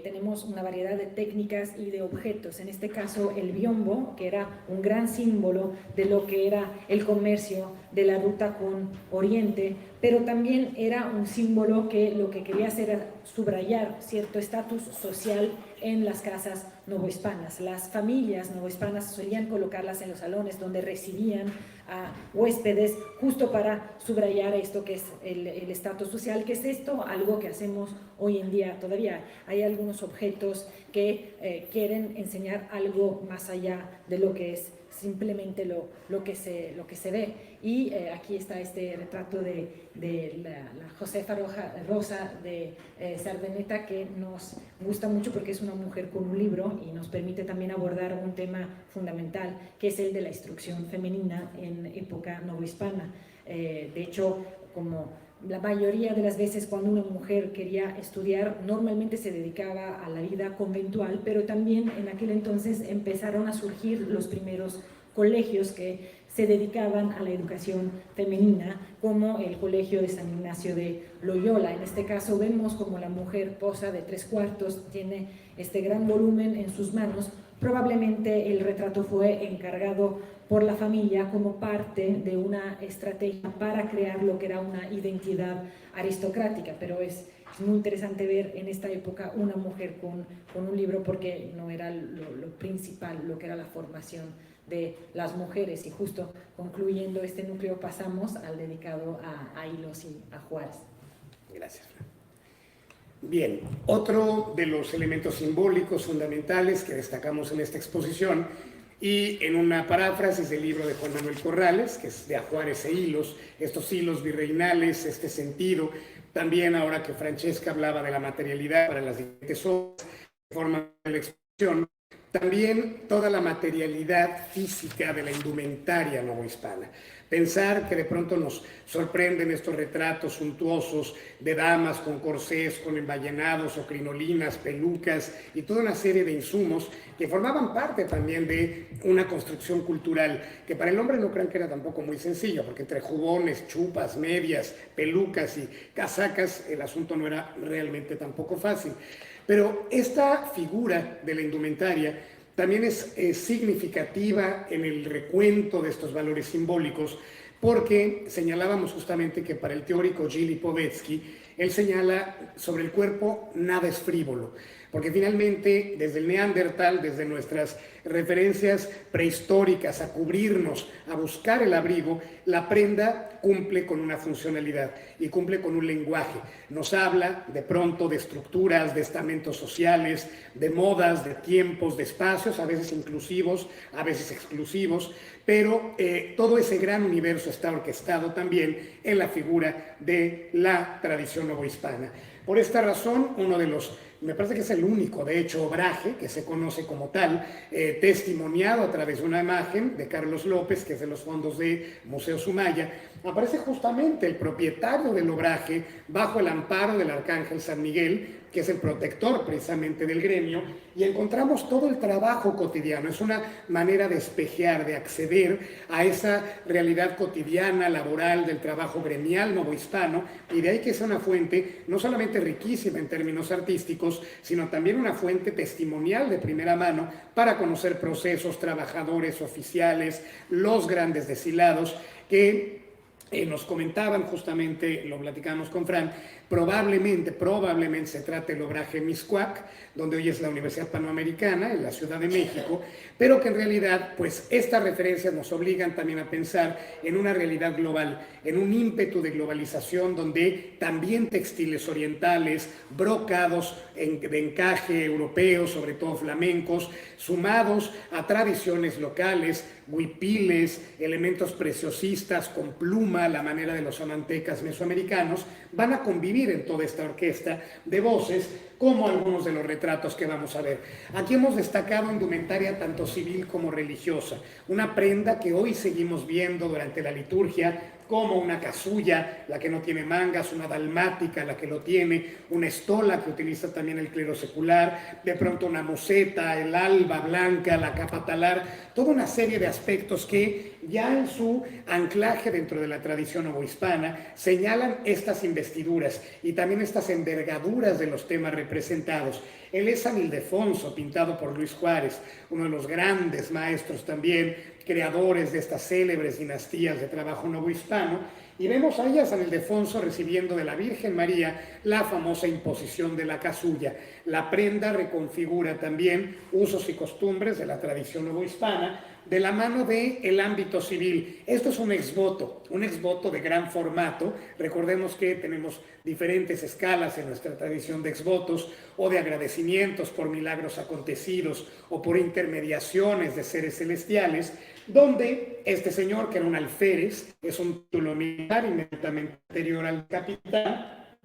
[SPEAKER 3] tenemos una variedad de técnicas y de objetos. En este caso, el biombo, que era un gran símbolo de lo que era el comercio de la ruta con Oriente, pero también era un símbolo que lo que quería hacer era subrayar cierto estatus social en las casas novohispanas. Las familias novohispanas solían colocarlas en los salones donde recibían a huéspedes, justo para subrayar esto que es el estatus social, que es esto, algo que hacemos hoy en día todavía. Hay algunos objetos que quieren enseñar algo más allá de lo que es simplemente lo que se ve. Y aquí está este retrato de la Josefa Rosa de Sardeneta, que nos gusta mucho porque es una mujer con un libro y nos permite también abordar un tema fundamental, que es el de la instrucción femenina en época novohispana. De hecho, como la mayoría de las veces cuando una mujer quería estudiar, normalmente se dedicaba a la vida conventual, pero también en aquel entonces empezaron a surgir los primeros colegios que se dedicaban a la educación femenina, como el Colegio de San Ignacio de Loyola. En este caso vemos como la mujer posa de 3/4, tiene este gran volumen en sus manos. Probablemente el retrato fue encargado por la familia como parte de una estrategia para crear lo que era una identidad aristocrática, pero es muy interesante ver en esta época una mujer con un libro, porque no era lo principal, lo que era la formación de las mujeres. Y justo concluyendo este núcleo pasamos al dedicado a Hilos y a Juárez.
[SPEAKER 2] Gracias, Fran. Bien, otro de los elementos simbólicos fundamentales que destacamos en esta exposición, y en una paráfrasis del libro de Juan Manuel Corrales, que es de A Juárez e Hilos, estos hilos virreinales, este sentido, también ahora que Francesca hablaba de la materialidad para las diferentes obras, forma de la exposición, también toda la materialidad física de la indumentaria novohispana. Pensar que de pronto nos sorprenden estos retratos suntuosos de damas con corsés, con emballenados o crinolinas, pelucas y toda una serie de insumos que formaban parte también de una construcción cultural que para el hombre no crean que era tampoco muy sencillo, porque entre jubones, chupas, medias, pelucas y casacas el asunto no era realmente tampoco fácil. Pero esta figura de la indumentaria también es significativa en el recuento de estos valores simbólicos, porque señalábamos justamente que para el teórico Gilles Lipovetsky, él señala sobre el cuerpo nada es frívolo, porque finalmente desde el Neandertal, desde nuestras referencias prehistóricas a cubrirnos, a buscar el abrigo, la prenda cumple con una funcionalidad y cumple con un lenguaje. Nos habla de pronto de estructuras, de estamentos sociales, de modas, de tiempos, de espacios, a veces inclusivos, a veces exclusivos, pero todo ese gran universo está orquestado también en la figura de la tradición novohispana. Por esta razón, uno de los, me parece que es el único, de hecho, obraje que se conoce como tal, testimoniado a través de una imagen de Carlos López, que es de los fondos de Museo Sumaya, aparece justamente el propietario del obraje bajo el amparo del arcángel San Miguel, que es el protector precisamente del gremio, y encontramos todo el trabajo cotidiano. Es una manera de espejear, de acceder a esa realidad cotidiana, laboral, del trabajo gremial novohispano, y de ahí que es una fuente no solamente riquísima en términos artísticos, sino también una fuente testimonial de primera mano para conocer procesos, trabajadores, oficiales, los grandes deshilados que nos comentaban justamente, lo platicamos con Fran, probablemente se trata del obraje Mixcoac, donde hoy es la Universidad Panamericana, en la Ciudad de México, pero que en realidad, pues estas referencias nos obligan también a pensar en una realidad global, en un ímpetu de globalización donde también textiles orientales, brocados de encaje europeos, sobre todo flamencos, sumados a tradiciones locales, huipiles, elementos preciosistas con pluma, la manera de los amantecas mesoamericanos, van a convivir en toda esta orquesta de voces, como algunos de los retratos que vamos a ver. Aquí hemos destacado indumentaria tanto civil como religiosa, una prenda que hoy seguimos viendo durante la liturgia, como una casulla, la que no tiene mangas, una dalmática, la que lo tiene, una estola que utiliza también el clero secular, de pronto una museta, el alba blanca, la capa talar, toda una serie de aspectos que ya en su anclaje dentro de la tradición novohispana señalan estas investiduras y también estas envergaduras de los temas representados. Él es San Ildefonso, pintado por Luis Juárez, uno de los grandes maestros también, creadores de estas célebres dinastías de trabajo novohispano, y vemos ahí a San Ildefonso recibiendo de la Virgen María la famosa imposición de la casulla. La prenda reconfigura también usos y costumbres de la tradición novohispana de la mano del ámbito civil. Esto es un exvoto de gran formato. Recordemos que tenemos diferentes escalas en nuestra tradición de exvotos o de agradecimientos por milagros acontecidos o por intermediaciones de seres celestiales, donde este señor, que era un alférez, es un título militar inmediatamente anterior al capitán,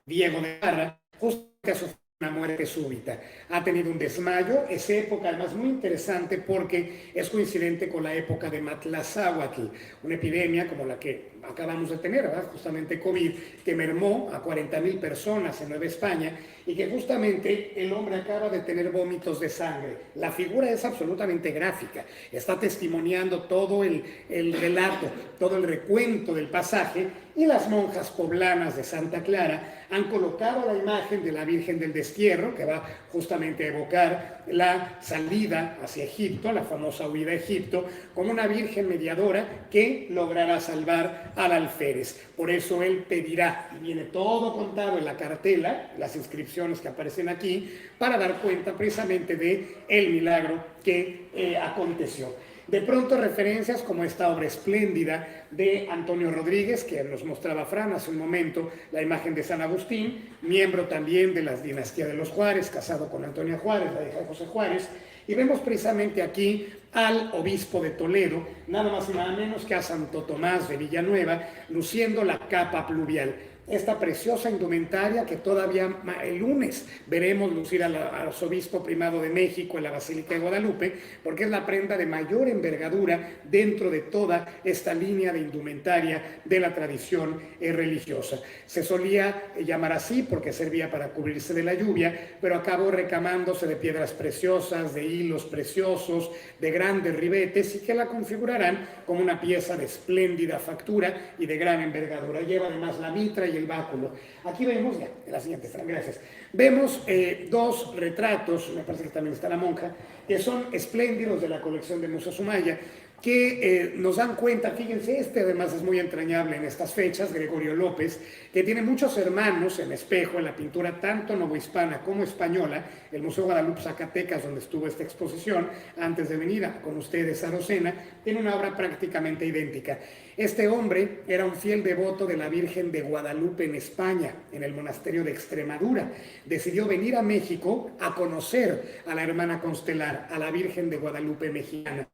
[SPEAKER 2] Diego de Parra, justo que sufrió una muerte súbita. Ha tenido un desmayo, es época además muy interesante porque es coincidente con la época de Matlazáhuatl, una epidemia como la que acabamos de tener, ¿verdad? Justamente COVID, que mermó a 40,000 personas en Nueva España y que justamente el hombre acaba de tener vómitos de sangre. La figura es absolutamente gráfica, está testimoniando todo el relato, todo el recuento del pasaje, y las monjas poblanas de Santa Clara han colocado la imagen de la Virgen del Destierro, que va justamente a evocar la salida hacia Egipto, la famosa huida a Egipto, como una Virgen mediadora que logrará salvar al alférez. Por eso él pedirá, y viene todo contado en la cartela, las inscripciones que aparecen aquí, para dar cuenta precisamente de el milagro que aconteció. De pronto referencias como esta obra espléndida de Antonio Rodríguez, que nos mostraba Fran hace un momento, la imagen de San Agustín, miembro también de la dinastía de los Juárez, casado con Antonia Juárez, la hija de José Juárez, y vemos precisamente aquí al obispo de Toledo, nada más y nada menos que a Santo Tomás de Villanueva, luciendo la capa pluvial. Esta preciosa indumentaria que todavía el lunes veremos lucir al arzobispo primado de México en la Basílica de Guadalupe, porque es la prenda de mayor envergadura dentro de toda esta línea de indumentaria de la tradición religiosa. Se solía llamar así porque servía para cubrirse de la lluvia, pero acabó recamándose de piedras preciosas, de hilos preciosos, de grandes ribetes, y que la configurarán como una pieza de espléndida factura y de gran envergadura. Lleva además la mitra y el báculo. Aquí vemos, ya, en la siguiente, Fran, gracias. Vemos dos retratos, me parece que también está la monja, que son espléndidos de la colección de Museo Sumaya, que nos dan cuenta, fíjense, este además es muy entrañable en estas fechas, Gregorio López, que tiene muchos hermanos en espejo en la pintura tanto novohispana como española, el Museo Guadalupe Zacatecas, donde estuvo esta exposición, antes de venir con ustedes a Rosena, tiene una obra prácticamente idéntica. Este hombre era un fiel devoto de la Virgen de Guadalupe en España, en el monasterio de Extremadura. Decidió venir a México a conocer a la hermana constelar, a la Virgen de Guadalupe mexicana.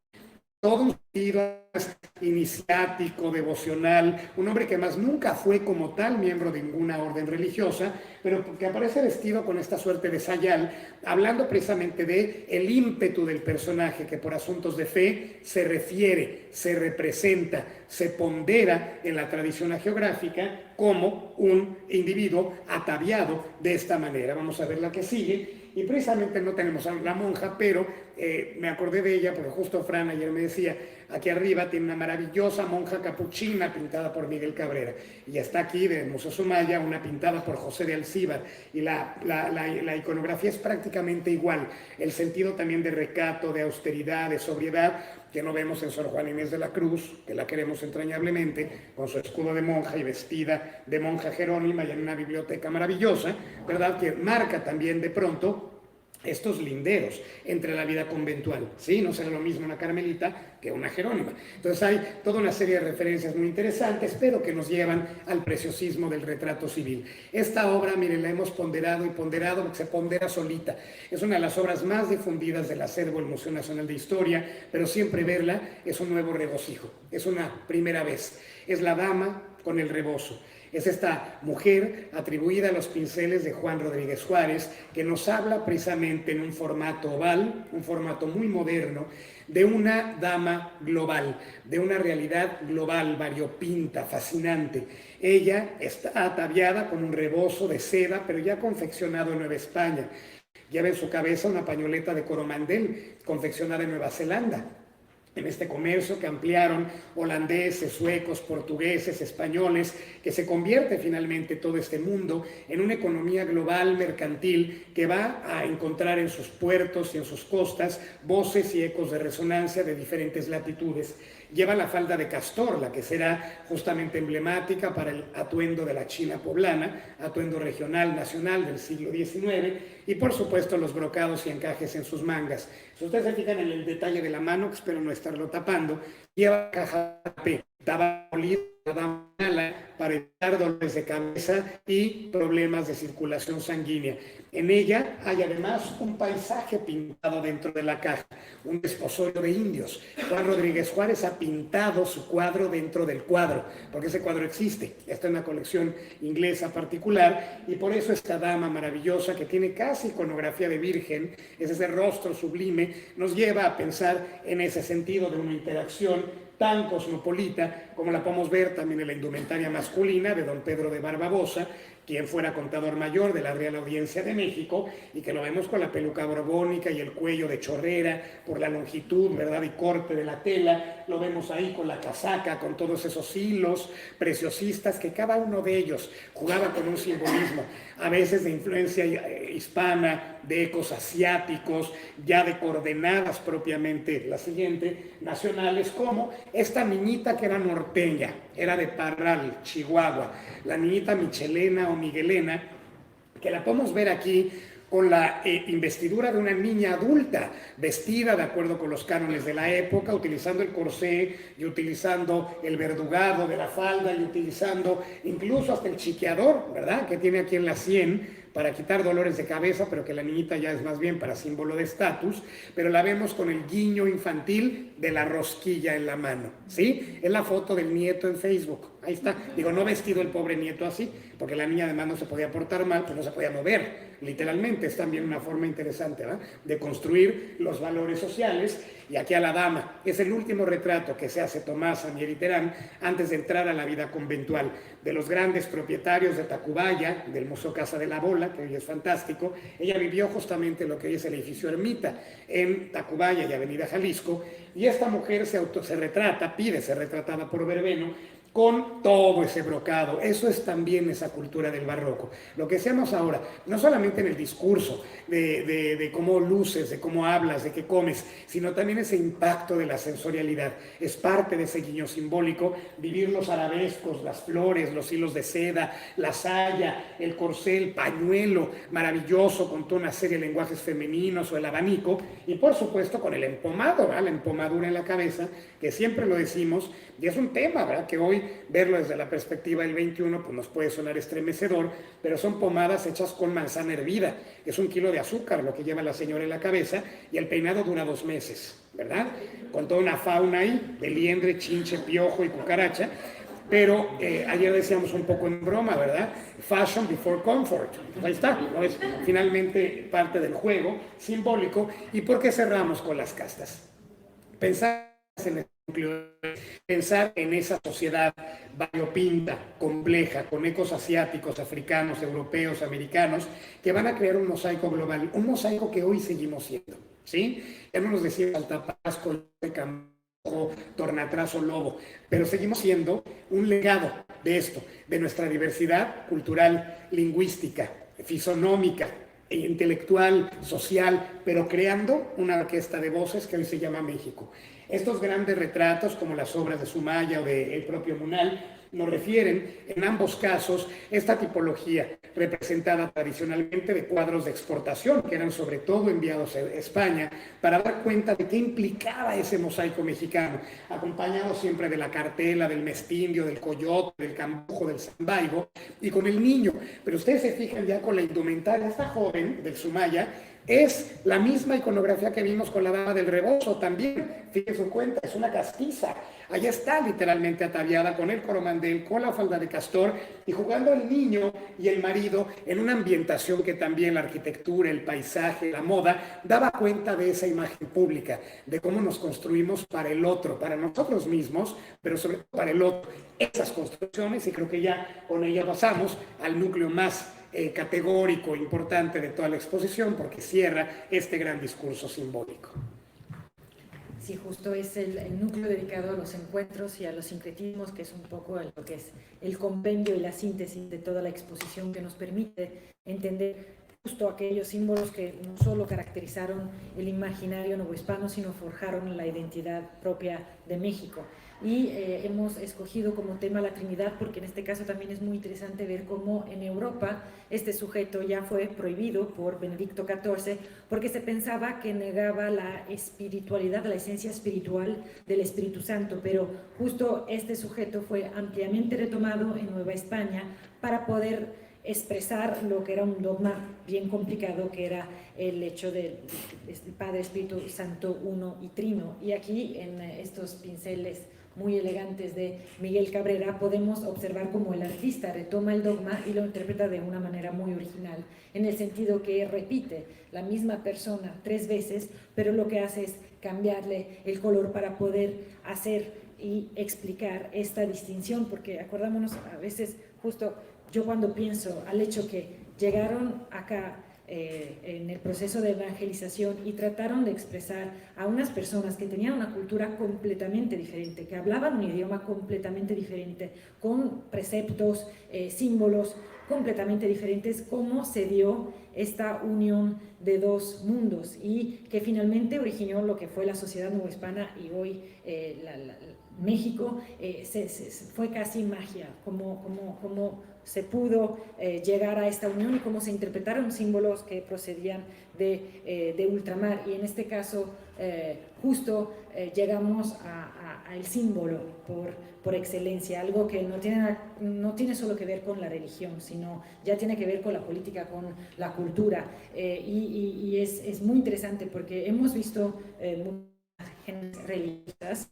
[SPEAKER 2] Todo un estilo iniciático, devocional, un hombre que más nunca fue como tal miembro de ninguna orden religiosa, pero que aparece vestido con esta suerte de sayal, hablando precisamente de el ímpetu del personaje que por asuntos de fe se refiere, se representa, se pondera en la tradición hagiográfica como un individuo ataviado de esta manera. Vamos a ver la que sigue. Y precisamente no tenemos a la monja, pero me acordé de ella porque justo Fran ayer me decía, aquí arriba tiene una maravillosa monja capuchina pintada por Miguel Cabrera. Y está aquí del Museo Sumaya, una pintada por José de Alcíbar. Y la iconografía es prácticamente igual. El sentido también de recato, de austeridad, de sobriedad, que no vemos en Sor Juana Inés de la Cruz, que la queremos entrañablemente, con su escudo de monja y vestida de monja jerónima y en una biblioteca maravillosa, ¿verdad? Que marca también de pronto estos linderos entre la vida conventual, ¿sí? No será lo mismo una carmelita que una jerónima. Entonces hay toda una serie de referencias muy interesantes, pero que nos llevan al preciosismo del retrato civil. Esta obra, miren, la hemos ponderado y ponderado porque se pondera solita. Es una de las obras más difundidas del acervo del Museo Nacional de Historia, pero siempre verla es un nuevo regocijo, es una primera vez. Es la dama con el rebozo. Es esta mujer atribuida a los pinceles de Juan Rodríguez Juárez, que nos habla precisamente en un formato oval, un formato muy moderno, de una dama global, de una realidad global, variopinta, fascinante. Ella está ataviada con un rebozo de seda, pero ya confeccionado en Nueva España. Lleva en su cabeza una pañoleta de coromandel, confeccionada en Nueva Zelanda. En este comercio que ampliaron holandeses, suecos, portugueses, españoles, que se convierte finalmente todo este mundo en una economía global, mercantil, que va a encontrar en sus puertos y en sus costas voces y ecos de resonancia de diferentes latitudes. Lleva la falda de castor, la que será justamente emblemática para el atuendo de la China poblana, atuendo regional, nacional del siglo XIX, y por supuesto los brocados y encajes en sus mangas. Si ustedes se fijan en el detalle de la mano, que espero no estarlo tapando, lleva caja P, tabaco para evitar dolores de cabeza y problemas de circulación sanguínea. En ella hay además un paisaje pintado dentro de la caja, un desposorio de indios. Juan Rodríguez Juárez ha pintado su cuadro dentro del cuadro, porque ese cuadro existe, está en una colección inglesa particular, y por eso esta dama maravillosa que tiene casi iconografía de virgen, es ese rostro sublime, nos lleva a pensar en ese sentido de una interacción tan cosmopolita como la podemos ver también en la indumentaria masculina de don Pedro de Barbabosa, quien fuera contador mayor de la Real Audiencia de México, y que lo vemos con la peluca borbónica y el cuello de chorrera por la longitud, ¿verdad?, y corte de la tela. Lo vemos ahí con la casaca, con todos esos hilos preciosistas, que cada uno de ellos jugaba con un simbolismo, a veces de influencia hispana, de ecos asiáticos, ya de coordenadas propiamente, la siguiente, nacionales, como esta niñita que era norteña, era de Parral, Chihuahua, la niñita Michelena o Miguelena, que la podemos ver aquí con la investidura de una niña adulta, vestida de acuerdo con los cánones de la época, utilizando el corsé y utilizando el verdugado de la falda y utilizando incluso hasta el chiqueador, ¿verdad?, que tiene aquí en la sien, para quitar dolores de cabeza, pero que la niñita ya es más bien para símbolo de estatus, pero la vemos con el guiño infantil de la rosquilla en la mano, ¿sí? Es la foto del nieto en Facebook, ahí está. Digo, no vestido el pobre nieto así, porque la niña además no se podía portar mal, pues no se podía mover, literalmente. Es también una forma interesante, ¿verdad?, de construir los valores sociales. Y aquí a la dama, es el último retrato que se hace Tomás Amieri Terán antes de entrar a la vida conventual, de los grandes propietarios de Tacubaya, del Museo Casa de la Bola, que hoy es fantástico. Ella vivió justamente en lo que hoy es el edificio Ermita, en Tacubaya y Avenida Jalisco, y esta mujer se retrata, pide ser retratada por Verbeno, con todo ese brocado. Eso es también esa cultura del barroco. Lo que hacemos ahora, no solamente en el discurso, de cómo luces, de cómo hablas, de qué comes, sino también ese impacto de la sensorialidad. Es parte de ese guiño simbólico, vivir los arabescos, las flores, los hilos de seda, la saya, el corcel, el pañuelo maravilloso con toda una serie de lenguajes femeninos o el abanico, y por supuesto con el empomado, ¿verdad?, la empomadura en la cabeza, que siempre lo decimos, y es un tema, ¿verdad?, que hoy verlo desde la perspectiva del 21 pues nos puede sonar estremecedor, pero son pomadas hechas con manzana hervida. Es 1 kilo de azúcar lo que lleva la señora en la cabeza, y el peinado dura 2 meses, ¿verdad?, con toda una fauna ahí de liendre, chinche, piojo y cucaracha. Pero ayer decíamos un poco en broma, ¿verdad?, fashion before comfort. Ahí está, ¿no? Es finalmente parte del juego simbólico. ¿Y por qué cerramos con las castas? Pensar en el núcleo, pensar en esa sociedad variopinta, compleja, con ecos asiáticos, africanos, europeos, americanos, que van a crear un mosaico global, un mosaico que hoy seguimos siendo, ¿sí? Ya no nos decía Altapasco, Tornatrazo, Lobo, pero seguimos siendo un legado de esto, de nuestra diversidad cultural, lingüística, fisonómica, intelectual, social, pero creando una orquesta de voces que hoy se llama México. Estos grandes retratos, como las obras de Sumaya o del propio Munal, nos refieren en ambos casos esta tipología representada tradicionalmente de cuadros de exportación, que eran sobre todo enviados a España, para dar cuenta de qué implicaba ese mosaico mexicano, acompañado siempre de la cartela, del mestindio, del coyote, del cambujo, del zambaigo, y con el niño. Pero ustedes se fijan ya con la indumentaria, esta joven del Sumaya, es la misma iconografía que vimos con la dama del rebozo también. Fíjense en cuenta, es una castiza. Allá está literalmente ataviada con el coromandel, con la falda de castor, y jugando el niño y el marido en una ambientación que también la arquitectura, el paisaje, la moda, daba cuenta de esa imagen pública, de cómo nos construimos para el otro, para nosotros mismos, pero sobre todo para el otro. Esas construcciones, y creo que ya con ella pasamos al núcleo más categórico, importante de toda la exposición, porque cierra este gran discurso simbólico.
[SPEAKER 3] Sí, justo es el núcleo dedicado a los encuentros y a los sincretismos, que es un poco lo que es el compendio y la síntesis de toda la exposición, que nos permite entender justo aquellos símbolos que no solo caracterizaron el imaginario novohispano, sino forjaron la identidad propia de México. Y hemos escogido como tema la Trinidad porque en este caso también es muy interesante ver cómo en Europa este sujeto ya fue prohibido por Benedicto XIV porque se pensaba que negaba la espiritualidad, la esencia espiritual del Espíritu Santo, pero justo este sujeto fue ampliamente retomado en Nueva España para poder expresar lo que era un dogma bien complicado, que era el hecho del Padre, Espíritu Santo, uno y trino. Y aquí en estos pinceles muy elegantes de Miguel Cabrera podemos observar cómo el artista retoma el dogma y lo interpreta de una manera muy original, en el sentido que repite la misma persona 3 veces, pero lo que hace es cambiarle el color para poder hacer y explicar esta distinción, porque acordámonos a veces, justo yo cuando pienso al hecho que llegaron acá en el proceso de evangelización y trataron de expresar a unas personas que tenían una cultura completamente diferente, que hablaban un idioma completamente diferente, con preceptos, símbolos completamente diferentes, cómo se dio esta unión de 2 mundos y que finalmente originó lo que fue la sociedad novohispana y hoy México. Fue casi magia, como se pudo llegar a esta unión y cómo se interpretaron símbolos que procedían de ultramar. Y en este caso, justo llegamos al símbolo por excelencia, algo que no tiene solo que ver con la religión, sino ya tiene que ver con la política, con la cultura. Y es muy interesante porque hemos visto religiosas,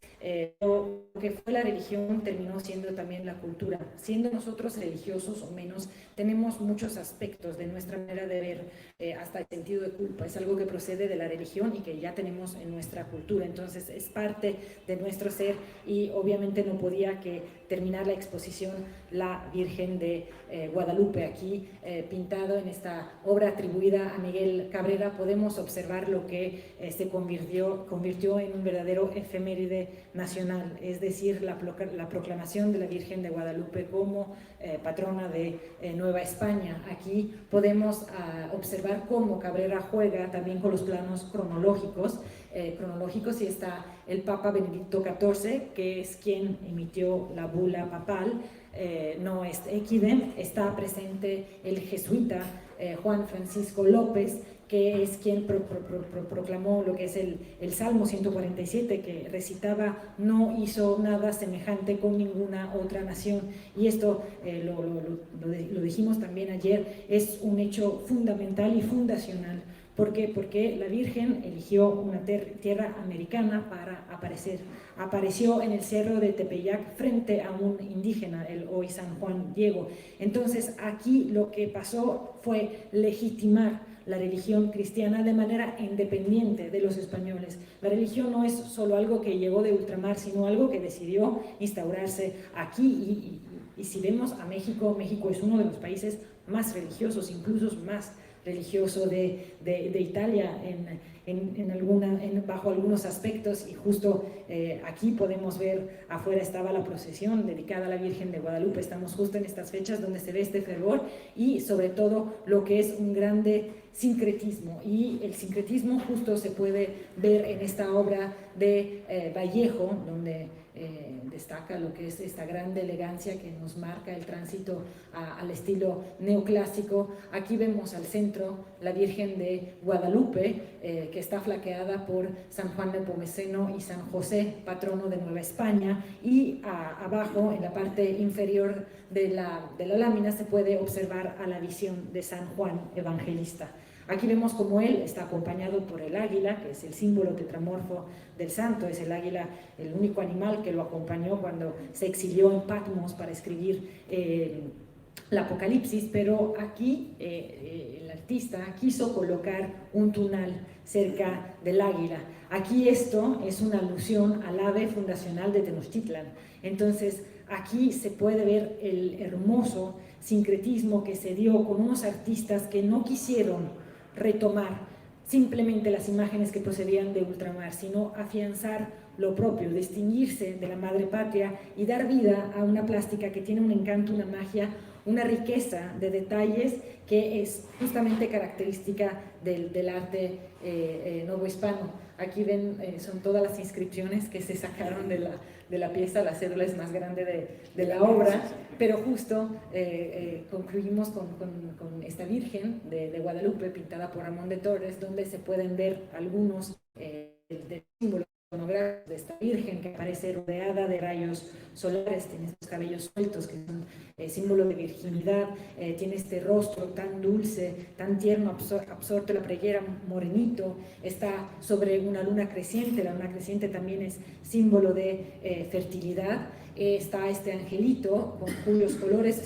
[SPEAKER 3] lo que fue la religión terminó siendo también la cultura. Siendo nosotros religiosos o menos, tenemos muchos aspectos de nuestra manera de ver, hasta el sentido de culpa. Es algo que procede de la religión y que ya tenemos en nuestra cultura. Entonces es parte de nuestro ser y obviamente no podía que terminar la exposición la Virgen de Guadalupe. Aquí, pintado en esta obra atribuida a Miguel Cabrera, podemos observar lo que se convirtió en un verdadero efeméride nacional, es decir, la proclamación de la Virgen de Guadalupe como patrona de Nueva España. Aquí podemos observar cómo Cabrera juega también con los planos cronológicos, y está el Papa Benedicto XIV, que es quien emitió la bula papal, no es equidem. Está presente el jesuita Juan Francisco López, que es quien proclamó lo que es el Salmo 147, que recitaba: no hizo nada semejante con ninguna otra nación. Y esto lo dijimos también ayer, es un hecho fundamental y fundacional. ¿Por qué? Porque la Virgen eligió una tierra americana para aparecer. Apareció en el cerro de Tepeyac frente a un indígena, el hoy San Juan Diego. Entonces aquí lo que pasó fue legitimar la religión cristiana de manera independiente de los españoles. La religión no es solo algo que llegó de ultramar, sino algo que decidió instaurarse aquí. Y si vemos a México, México es uno de los países más religiosos, incluso más religioso de Italia bajo algunos aspectos. Y justo aquí podemos ver, afuera estaba la procesión dedicada a la Virgen de Guadalupe. Estamos justo en estas fechas donde se ve este fervor y sobre todo lo que es un grande sincretismo, y el sincretismo justo se puede ver en esta obra de Vallejo, donde destaca lo que es esta grande elegancia que nos marca el tránsito al estilo neoclásico. Aquí vemos al centro la Virgen de Guadalupe, que está flanqueada por San Juan Nepomuceno y San José, patrono de Nueva España, y abajo, en la parte inferior de la lámina, se puede observar a la visión de San Juan Evangelista. Aquí vemos cómo él está acompañado por el águila, que es el símbolo tetramorfo del santo. Es el águila el único animal que lo acompañó cuando se exilió en Patmos para escribir el Apocalipsis, pero aquí el artista quiso colocar un tunal cerca del águila. Aquí esto es una alusión al ave fundacional de Tenochtitlan. Entonces aquí se puede ver el hermoso sincretismo que se dio con unos artistas que no quisieron retomar simplemente las imágenes que procedían de ultramar, sino afianzar lo propio, distinguirse de la madre patria y dar vida a una plástica que tiene un encanto, una magia, una riqueza de detalles que es justamente característica del arte novohispano. Aquí ven, son todas las inscripciones que se sacaron de la pieza. La cédula es más grande de la obra, pero justo concluimos con esta Virgen de Guadalupe, pintada por Ramón de Torres, donde se pueden ver algunos de símbolos iconográficos de esta Virgen, que aparece rodeada de rayos solares, tiene estos cabellos sueltos que son símbolo de virginidad, tiene este rostro tan dulce, tan tierno, absorto en la pregera, morenito, está sobre una luna creciente. La luna creciente también es símbolo de fertilidad. Está este angelito cuyos colores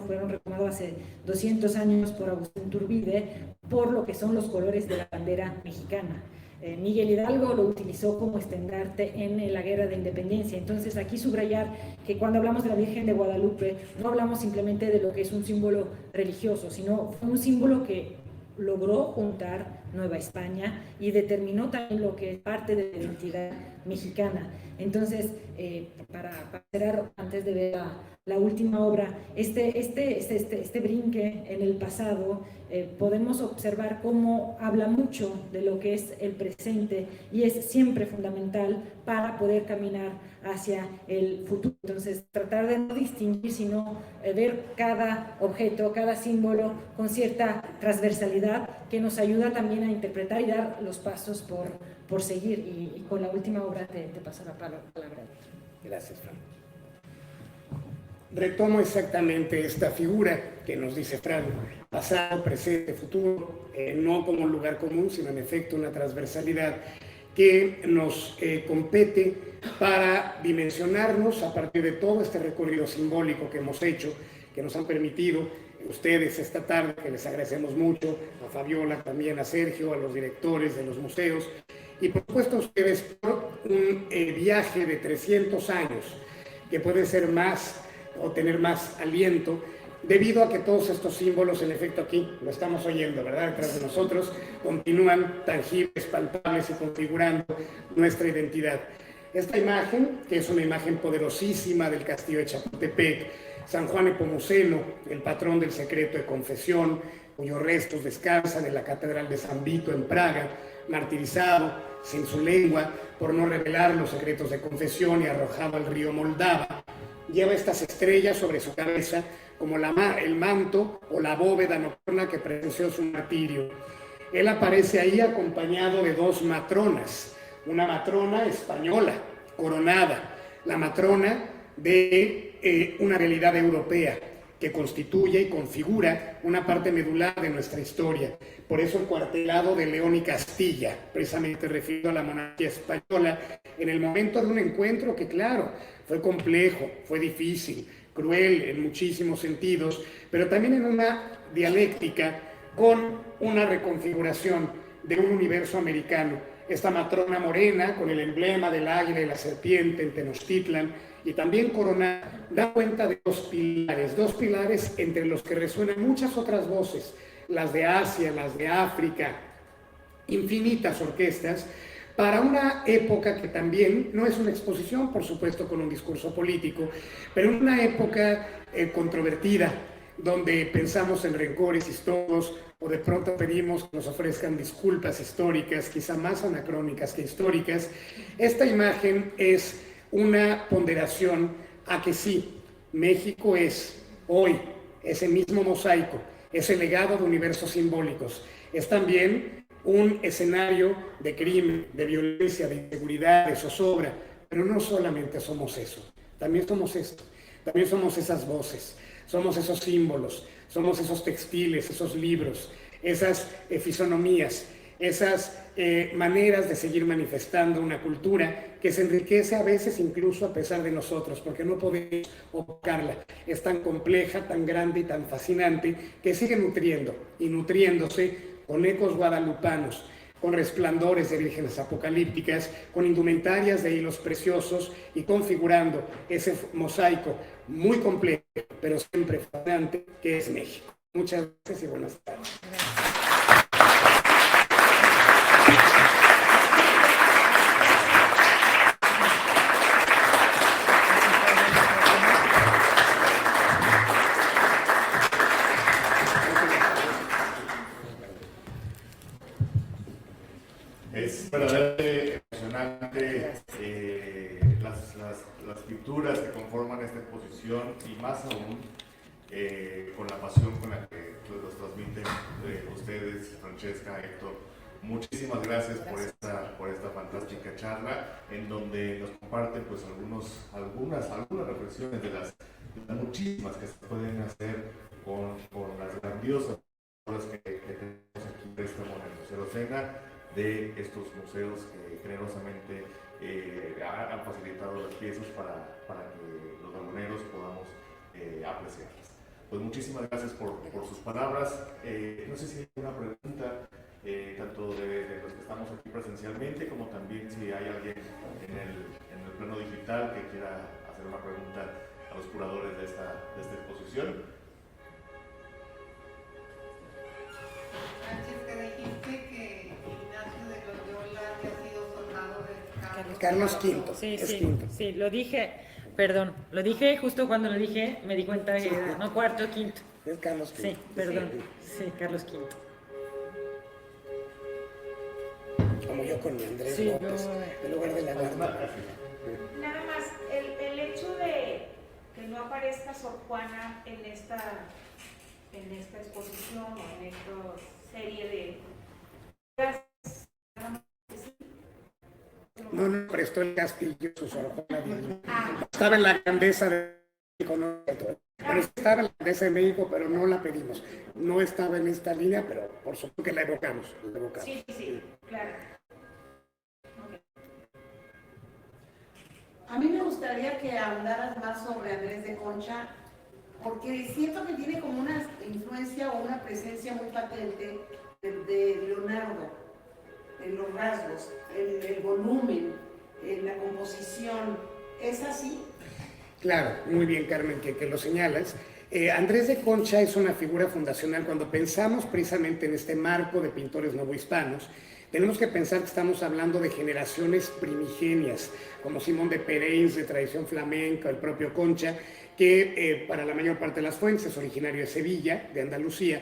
[SPEAKER 3] fueron retomados hace 200 años por Agustín Turbide, por lo que son los colores de la bandera mexicana. Miguel Hidalgo lo utilizó como estandarte en la Guerra de Independencia. Entonces aquí subrayar que cuando hablamos de la Virgen de Guadalupe no hablamos simplemente de lo que es un símbolo religioso, sino fue un símbolo que logró juntar Nueva España y determinó también lo que es parte de la identidad mexicana. Entonces, para cerrar, antes de ver la última obra, este brinque en el pasado, podemos observar cómo habla mucho de lo que es el presente y es siempre fundamental para poder caminar hacia el futuro. Entonces, tratar de no distinguir, sino ver cada objeto, cada símbolo con cierta transversalidad que nos ayuda también a interpretar y dar los pasos por seguir. Y con la última obra te paso la palabra.
[SPEAKER 2] Gracias, Fran. Retomo exactamente esta figura que nos dice Fran, pasado, presente, futuro, no como un lugar común, sino en efecto una transversalidad que nos compete para dimensionarnos a partir de todo este recorrido simbólico que hemos hecho, que nos han permitido ustedes esta tarde, que les agradecemos mucho, a Fabiola, también a Sergio, a los directores de los museos, y por supuesto a ustedes por un viaje de 300 años, que puede ser más o tener más aliento, debido a que todos estos símbolos, en efecto aquí, lo estamos oyendo, ¿verdad?, detrás de nosotros, continúan tangibles, palpables y configurando nuestra identidad. Esta imagen, que es una imagen poderosísima del castillo de Chapultepec, San Juan Nepomuceno, el patrón del secreto de confesión, cuyos restos descansan en la Catedral de San Vito en Praga, martirizado, sin su lengua, por no revelar los secretos de confesión y arrojado al río Moldava. Lleva estas estrellas sobre su cabeza como el manto o la bóveda nocturna que presenció su martirio. Él aparece ahí acompañado de dos matronas, una matrona española, coronada, la matrona de una realidad europea que constituye y configura una parte medular de nuestra historia. Por eso el cuartelado de León y Castilla, precisamente referido a la monarquía española, en el momento de un encuentro que, claro, fue complejo, fue difícil, cruel en muchísimos sentidos, pero también en una dialéctica con una reconfiguración de un universo americano. Esta matrona morena, con el emblema del águila y la serpiente en Tenochtitlan, y también coronada, da cuenta de dos pilares entre los que resuenan muchas otras voces, las de Asia, las de África, infinitas orquestas, para una época que también no es una exposición, por supuesto, con un discurso político, pero en una época controvertida, donde pensamos en rencores históricos o de pronto pedimos que nos ofrezcan disculpas históricas, quizá más anacrónicas que históricas. Esta imagen es una ponderación a que sí, México es hoy ese mismo mosaico, ese legado de universos simbólicos. Es también un escenario de crimen, de violencia, de inseguridad, de zozobra, pero no solamente somos eso, también somos esto, también somos esas voces, somos esos símbolos, somos esos textiles, esos libros, esas fisonomías, esas maneras de seguir manifestando una cultura que se enriquece a veces incluso a pesar de nosotros, porque no podemos opacarla. Es tan compleja, tan grande y tan fascinante que sigue nutriendo y nutriéndose con ecos guadalupanos, con resplandores de vírgenes apocalípticas, con indumentarias de hilos preciosos y configurando ese mosaico muy complejo, pero siempre fascinante, que es México. Muchas gracias y buenas tardes.
[SPEAKER 1] Es verdaderamente emocionante las pinturas que conforman esta exposición y más aún con la pasión con la que los transmiten ustedes, Francesca, Héctor. Muchísimas gracias por esta fantástica charla en donde nos comparten pues algunas reflexiones de las muchísimas que se pueden hacer con las grandiosas obras que tenemos aquí en el Museo Sena, de estos museos que generosamente han facilitado las piezas para que los algoneros podamos apreciarlas. Pues muchísimas gracias por sus palabras. No sé si hay una pregunta, tanto de los que estamos aquí presencialmente, como también si hay alguien en el plano digital que quiera hacer una pregunta a los curadores de esta exposición.
[SPEAKER 4] Francesca, dijiste que
[SPEAKER 2] Carlos V.
[SPEAKER 3] Sí,
[SPEAKER 2] es
[SPEAKER 3] sí,
[SPEAKER 2] quinto.
[SPEAKER 3] sí, lo dije, perdón, lo dije justo cuando lo dije, me di cuenta que era, no, cuarto, quinto.
[SPEAKER 2] Es Carlos V.
[SPEAKER 3] Sí, perdón, sí, Carlos V.
[SPEAKER 2] Como yo con Andrés
[SPEAKER 3] Sí,
[SPEAKER 2] López, en lugar de la Guardia.
[SPEAKER 4] Nada más, el hecho de que no aparezca Sor Juana en esta exposición o en esta serie de...
[SPEAKER 2] No nos prestó el castillo su Sor Juana Divina. Estaba en la grandeza de México, no, bueno, estaba en la grandeza de México, pero no la pedimos. No estaba en esta línea, pero por supuesto que la evocamos.
[SPEAKER 4] Sí, sí, claro.
[SPEAKER 5] A mí me gustaría que ahondaras más sobre Andrés de Concha, porque siento que tiene como una influencia o una presencia muy patente de Leonardo, en los rasgos, el volumen, en la composición. ¿Es así?
[SPEAKER 2] Claro, muy bien, Carmen, que lo señalas. Andrés de Concha es una figura fundacional. Cuando pensamos precisamente en este marco de pintores novohispanos, tenemos que pensar que estamos hablando de generaciones primigenias, como Simón de Pereins, de tradición flamenca, el propio Concha, que para la mayor parte de las fuentes es originario de Sevilla, de Andalucía,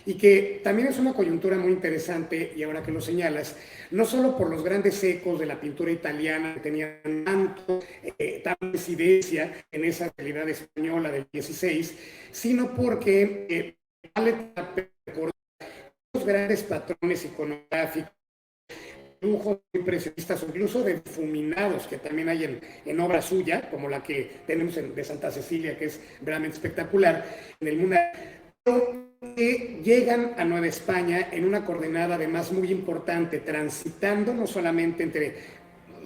[SPEAKER 2] y que también es una coyuntura muy interesante, y ahora que lo señalas, no solo por los grandes ecos de la pintura italiana que tenían tanto, tanta incidencia en esa realidad española del 16, sino porque vale recordar los grandes patrones iconográficos, dibujos impresionistas o incluso de difuminados que también hay en obra suya, como la que tenemos de Santa Cecilia, que es realmente espectacular, en el mundo, que llegan a Nueva España en una coordenada además muy importante, transitando no solamente entre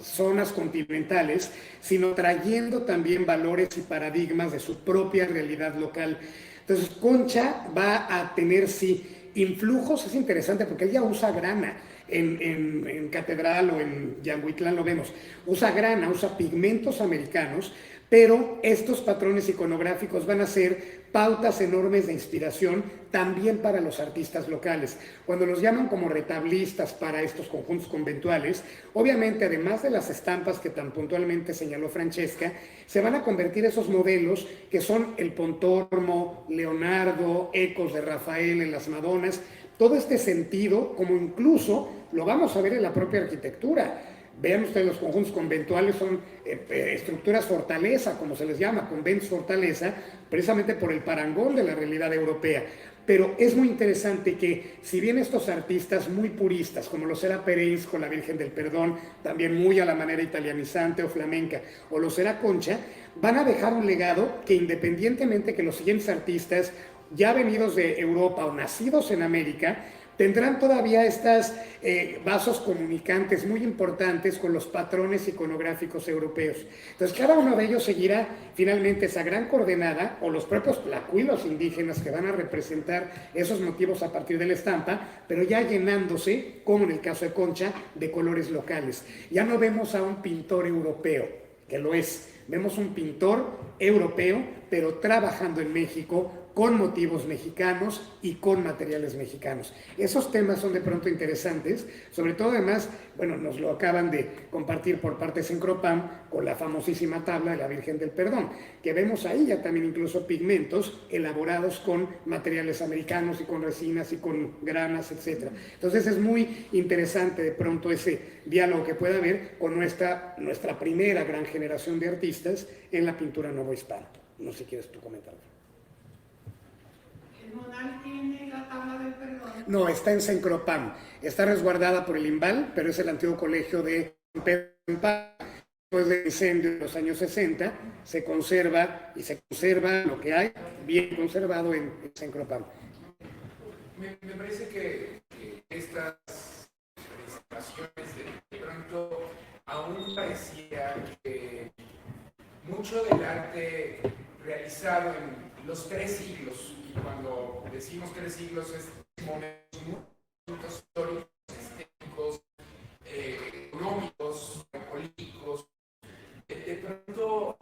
[SPEAKER 2] zonas continentales, sino trayendo también valores y paradigmas de su propia realidad local. Entonces, Concha va a tener, sí, influjos. Es interesante porque él ya usa grana. En Catedral o en Yanguitlán lo vemos. Usa grana, usa pigmentos americanos, pero estos patrones iconográficos van a ser pautas enormes de inspiración también para los artistas locales. Cuando los llaman como retablistas para estos conjuntos conventuales, obviamente además de las estampas que tan puntualmente señaló Francesca, se van a convertir esos modelos que son el Pontormo, Leonardo, ecos de Rafael en las Madonas, todo este sentido, como incluso lo vamos a ver en la propia arquitectura. Vean ustedes, los conjuntos conventuales son estructuras fortaleza, como se les llama, conventos fortaleza, precisamente por el parangón de la realidad europea. Pero es muy interesante que, si bien estos artistas muy puristas, como lo será Pereins con la Virgen del Perdón, también muy a la manera italianizante o flamenca, o lo será Concha, van a dejar un legado que, independientemente que los siguientes artistas ya venidos de Europa o nacidos en América, tendrán todavía estos vasos comunicantes muy importantes con los patrones iconográficos europeos. Entonces, cada uno de ellos seguirá finalmente esa gran coordenada, o los propios tlacuilos indígenas que van a representar esos motivos a partir de la estampa, pero ya llenándose, como en el caso de Concha, de colores locales. Ya no vemos a un pintor europeo, que lo es. Vemos un pintor europeo, pero trabajando en México, con motivos mexicanos y con materiales mexicanos. Esos temas son de pronto interesantes, sobre todo además, bueno, nos lo acaban de compartir por parte de Cencropam con la famosísima tabla de la Virgen del Perdón, que vemos ahí ya también incluso pigmentos elaborados con materiales americanos y con resinas y con granas, etc. Entonces es muy interesante de pronto ese diálogo que puede haber con nuestra primera gran generación de artistas en la pintura novohispana. No sé si quieres tú comentarlo.
[SPEAKER 5] ¿Modal tiene la tabla del perdón?
[SPEAKER 2] No, está en Cencropam. Está resguardada por el IMBAL, pero es el antiguo colegio de Pedro. Después del incendio de los años 60, se conserva lo que hay bien conservado en Cencropam.
[SPEAKER 6] Me parece que estas presentaciones de pronto aún parecía que mucho del arte realizado en los 3 siglos, y cuando decimos 3 siglos es momentos históricos, estéticos, económicos, políticos, de pronto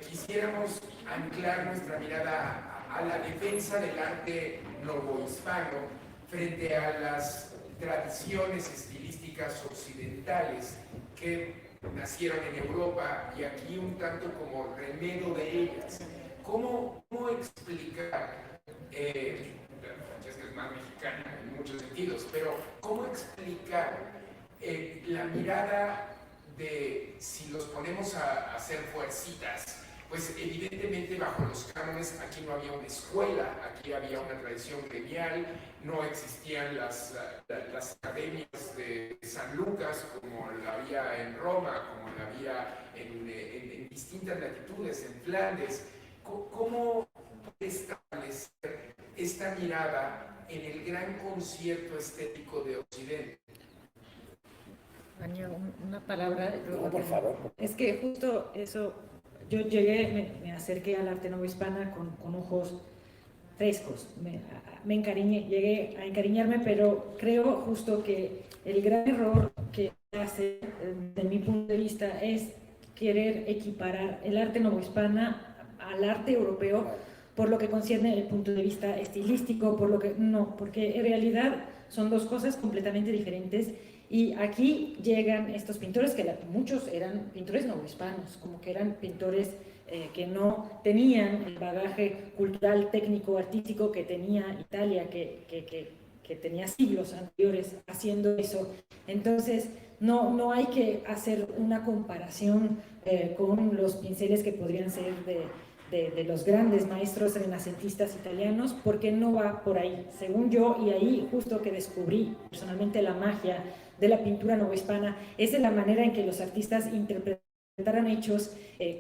[SPEAKER 6] quisiéramos anclar nuestra mirada a la defensa del arte novohispano frente a las tradiciones estilísticas occidentales que nacieron en Europa y aquí un tanto como remedo de ellas. ¿Cómo explicar, Francesca es más mexicana en muchos sentidos, pero cómo explicar la mirada de si los ponemos a hacer fuercitas? Pues evidentemente bajo los cánones aquí no había una escuela, aquí había una tradición gremial, no existían las academias de San Lucas como la había en Roma, como la había en distintas latitudes, en Flandes. ¿Cómo establecer esta mirada en el gran concierto estético de Occidente?
[SPEAKER 3] Ania, una palabra.
[SPEAKER 2] No, por favor.
[SPEAKER 3] Es que justo eso, yo llegué, me acerqué al arte nuevohispana con ojos frescos, me encariñé, llegué a encariñarme, pero creo justo que el gran error que hace, desde mi punto de vista, es querer equiparar el arte nuevohispana al arte europeo por lo que concierne el punto de vista estilístico, por lo que no, porque en realidad son dos cosas completamente diferentes. Y aquí llegan estos pintores, que muchos eran pintores novohispanos, como que eran pintores que no tenían el bagaje cultural, técnico, artístico que tenía Italia, que tenía siglos anteriores haciendo eso. Entonces, no hay que hacer una comparación con los pinceles que podrían ser de los grandes maestros renacentistas italianos, porque no va por ahí, según yo, y ahí justo que descubrí personalmente la magia de la pintura novohispana, es de la manera en que los artistas interpretaran hechos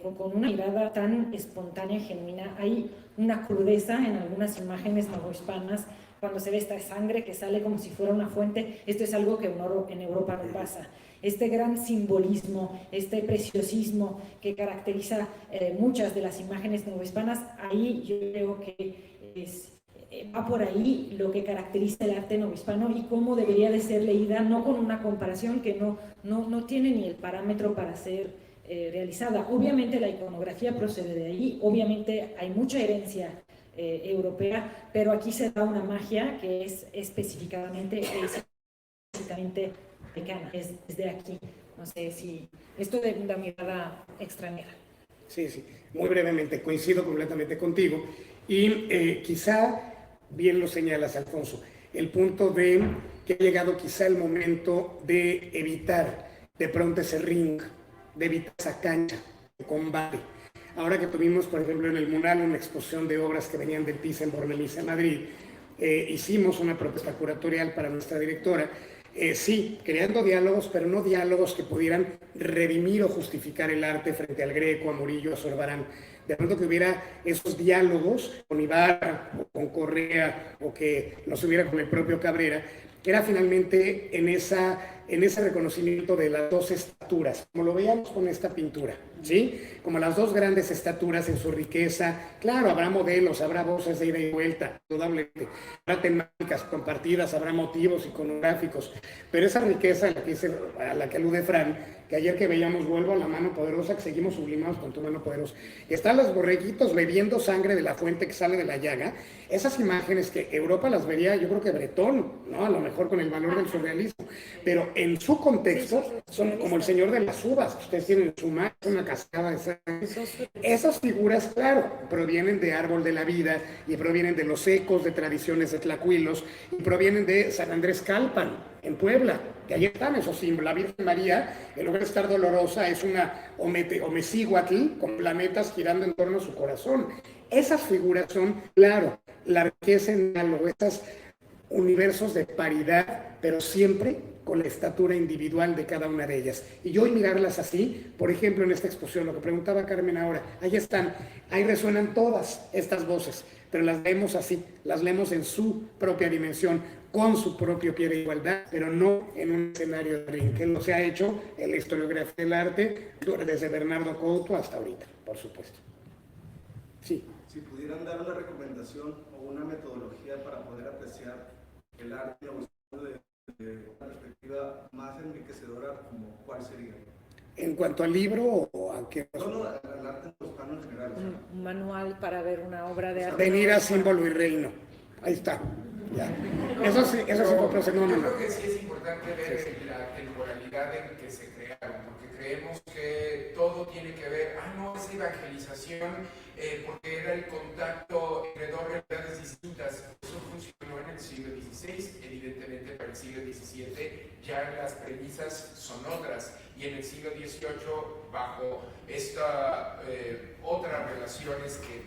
[SPEAKER 3] con una mirada tan espontánea y genuina. Hay una crudeza en algunas imágenes novohispanas, cuando se ve esta sangre que sale como si fuera una fuente. Esto es algo que en Europa no pasa. Este gran simbolismo, este preciosismo que caracteriza muchas de las imágenes novohispanas, ahí yo creo que va por ahí lo que caracteriza el arte novohispano y cómo debería de ser leída, no con una comparación que no tiene ni el parámetro para ser realizada. Obviamente la iconografía procede de ahí, obviamente hay mucha herencia europea, pero aquí se da una magia que es específicamente mexicana, es de aquí. No sé si esto de una mirada extranjera.
[SPEAKER 2] Sí, muy brevemente, coincido completamente contigo y quizá, bien lo señalas, Alfonso, el punto de que ha llegado quizá el momento de evitar de pronto ese ring, de evitar esa cancha de combate. Ahora que tuvimos, por ejemplo, en el Mural una exposición de obras que venían de Thyssen-Bornemisza en Madrid, hicimos una propuesta curatorial para nuestra directora, sí, creando diálogos, pero no diálogos que pudieran redimir o justificar el arte frente al Greco, a Murillo, a Zurbarán. De pronto que hubiera esos diálogos con Ibarra o con Correa o que los hubiera con el propio Cabrera, era finalmente en ese reconocimiento de las dos estaturas, como lo veíamos con esta pintura, ¿sí? Como las dos grandes estaturas en su riqueza. Claro, habrá modelos, habrá voces de ida y vuelta, indudablemente, habrá temáticas compartidas, habrá motivos iconográficos, pero esa riqueza a la que alude Fran, que ayer que veíamos Vuelvo a la mano poderosa, que seguimos sublimados con tu mano poderosa, están los borreguitos bebiendo sangre de la fuente que sale de la llaga. Esas imágenes que Europa las vería, yo creo que Bretón, ¿no? A lo mejor con el valor del surrealismo, pero en su contexto son como el señor de las uvas, que ustedes tienen en su mano una cascada de sangre. Esas figuras, claro, provienen de Árbol de la Vida y provienen de los ecos de tradiciones de tlacuilos y provienen de San Andrés Calpan, en Puebla, que ahí están esos símbolos. La Virgen María, en lugar de estar dolorosa, es una omecíhuatl con planetas girando en torno a su corazón. Esas figuras son, claro, la riqueza en algo, esos universos de paridad, pero siempre con la estatura individual de cada una de ellas. Y hoy mirarlas así, por ejemplo, en esta exposición, lo que preguntaba Carmen ahora, ahí están, ahí resuenan todas estas voces, pero las leemos así, las leemos en su propia dimensión, con su propio pie de igualdad, pero no en un escenario de ring, que no se ha hecho en la historiografía del arte desde Bernardo Couto hasta ahorita, por supuesto. Sí.
[SPEAKER 7] Si pudieran dar una recomendación o una metodología para poder apreciar el arte desde una perspectiva más enriquecedora, ¿cuál sería?
[SPEAKER 2] ¿En cuanto al libro o a qué?
[SPEAKER 7] No, al arte hispano en general.
[SPEAKER 3] Un manual para ver una obra de arte.
[SPEAKER 2] Venir a Símbolo y Reino. Ahí está. Ya. Eso sí fue próximo. No,
[SPEAKER 6] Yo
[SPEAKER 2] no, no.
[SPEAKER 6] creo que sí es importante ver la temporalidad en que se crearon, porque creemos que todo tiene que ver, no es evangelización, porque era el contacto entre dos realidades distintas. Eso funcionó en el siglo XVI, evidentemente para el siglo XVII ya las premisas son otras, y en el siglo XVIII, bajo esta otras relaciones que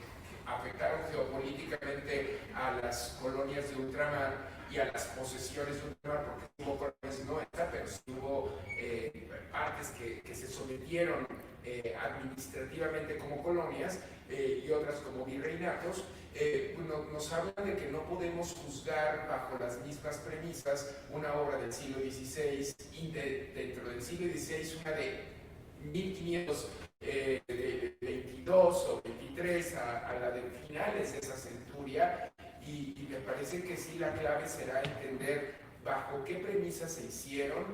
[SPEAKER 6] afectaron geopolíticamente a las colonias de ultramar y a las posesiones de ultramar, porque hubo colonias no esta, pero sí hubo partes que se sometieron administrativamente como colonias y otras como virreinatos, nos hablan de que no podemos juzgar bajo las mismas premisas una obra del siglo XVI y dentro del siglo XVI una de 1522 o 23 a la de finales de esa centuria, y me parece que sí la clave será entender bajo qué premisas se hicieron,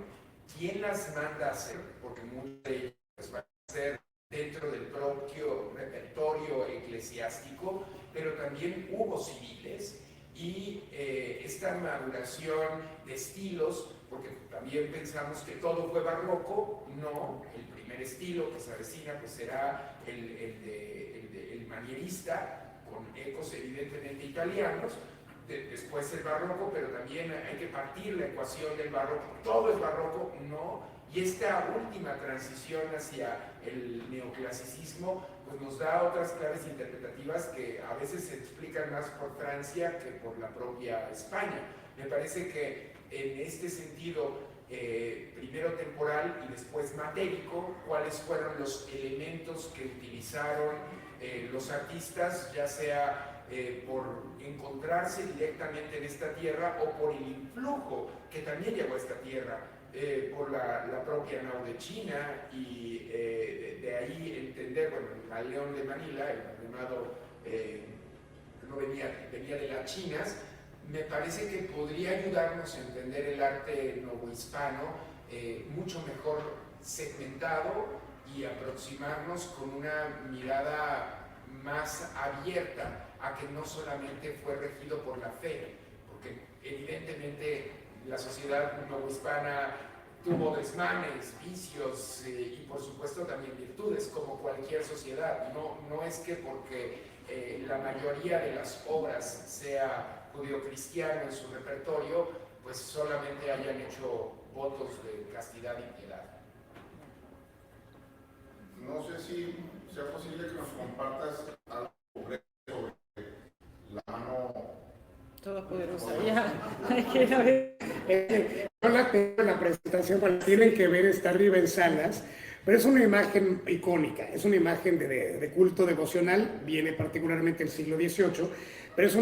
[SPEAKER 6] quién las manda a hacer, porque muchas de ellas van a ser dentro del propio repertorio eclesiástico, pero también hubo civiles, y esta maduración de estilos, porque también pensamos que todo fue barroco. No, el primer estilo que se avecina pues será el manierista, con ecos evidentemente italianos, después el barroco, pero también hay que partir la ecuación del barroco. Todo es barroco, no, y esta última transición hacia el neoclasicismo pues nos da otras claves interpretativas que a veces se explican más por Francia que por la propia España. Me parece que en este sentido, primero temporal y después matérico, cuáles fueron los elementos que utilizaron los artistas, ya sea por encontrarse directamente en esta tierra o por el influjo que también llegó a esta tierra, por la propia nao de China, y de ahí entender, bueno, el galeón de Manila, el llamado, no venía de las Chinas. Me parece que podría ayudarnos a entender el arte novohispano mucho mejor segmentado y aproximarnos con una mirada más abierta a que no solamente fue regido por la fe, porque evidentemente la sociedad novohispana tuvo desmanes, vicios y por supuesto también virtudes, como cualquier sociedad. No es que porque la mayoría de las obras sea judeocristiano en su repertorio, pues solamente hayan hecho votos de castidad y piedad.
[SPEAKER 8] No sé si sea posible que nos compartas algo sobre la mano
[SPEAKER 3] Todopoderosa, ya. Quiero ver.
[SPEAKER 2] No la tengo en la presentación, porque tienen que ver, está arriba en salas, pero es una imagen icónica, es una imagen de culto devocional, viene particularmente del siglo XVIII, pero es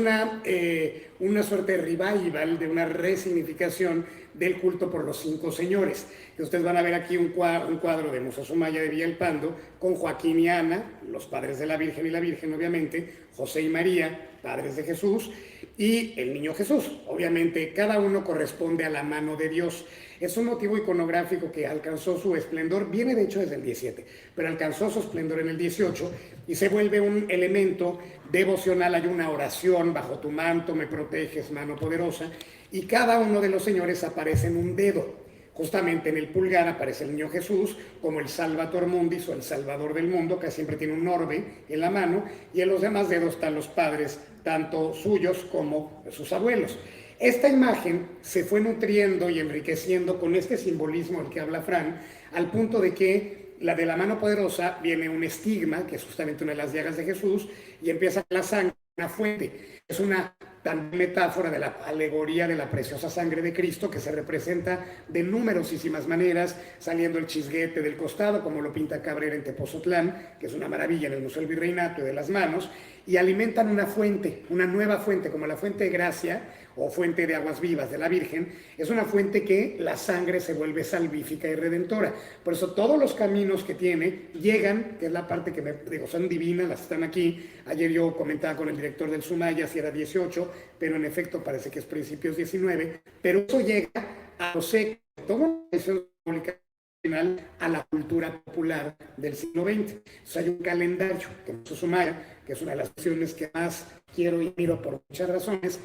[SPEAKER 2] una suerte de revival, de una resignificación del culto por los 5 señores. Que ustedes van a ver aquí un cuadro de Moctezuma de Villalpando con Joaquín y Ana, los padres de la Virgen y la Virgen, obviamente, José y María, padres de Jesús, y el niño Jesús. Obviamente, cada uno corresponde a la mano de Dios. Es un motivo iconográfico que alcanzó su esplendor, viene de hecho desde el 17, pero alcanzó su esplendor en el 18 y se vuelve un elemento devocional. Hay una oración: bajo tu manto me proteges, mano poderosa, y cada uno de los señores aparece en un dedo. Justamente en el pulgar aparece el niño Jesús como el Salvator Mundis, o el Salvador del mundo, que siempre tiene un orbe en la mano, y en los demás dedos están los padres, tanto suyos como sus abuelos. Esta imagen se fue nutriendo y enriqueciendo con este simbolismo del que habla Fran, al punto de que la de la mano poderosa viene un estigma, que es justamente una de las llagas de Jesús, y empieza la sangre, una fuente. Es una también metáfora de la alegoría de la preciosa sangre de Cristo, que se representa de numerosísimas maneras, saliendo el chisguete del costado, como lo pinta Cabrera en Tepozotlán, que es una maravilla en el Museo del Virreinato, y de las manos, y alimentan una fuente, una nueva fuente, como la fuente de gracia o fuente de aguas vivas de la Virgen. Es una fuente que la sangre se vuelve salvífica y redentora. Por eso todos los caminos que tiene llegan, que es la parte que me digo, son divinas, las están aquí. Ayer yo comentaba con el director del Sumaya si era 18, pero en efecto parece que es principios 19, pero eso llega a los ecos de toda la tradición pública a la cultura popular del siglo XX. Entonces hay un calendario que es Sumaya, que es una de las cuestiones que más quiero y miro por muchas razones,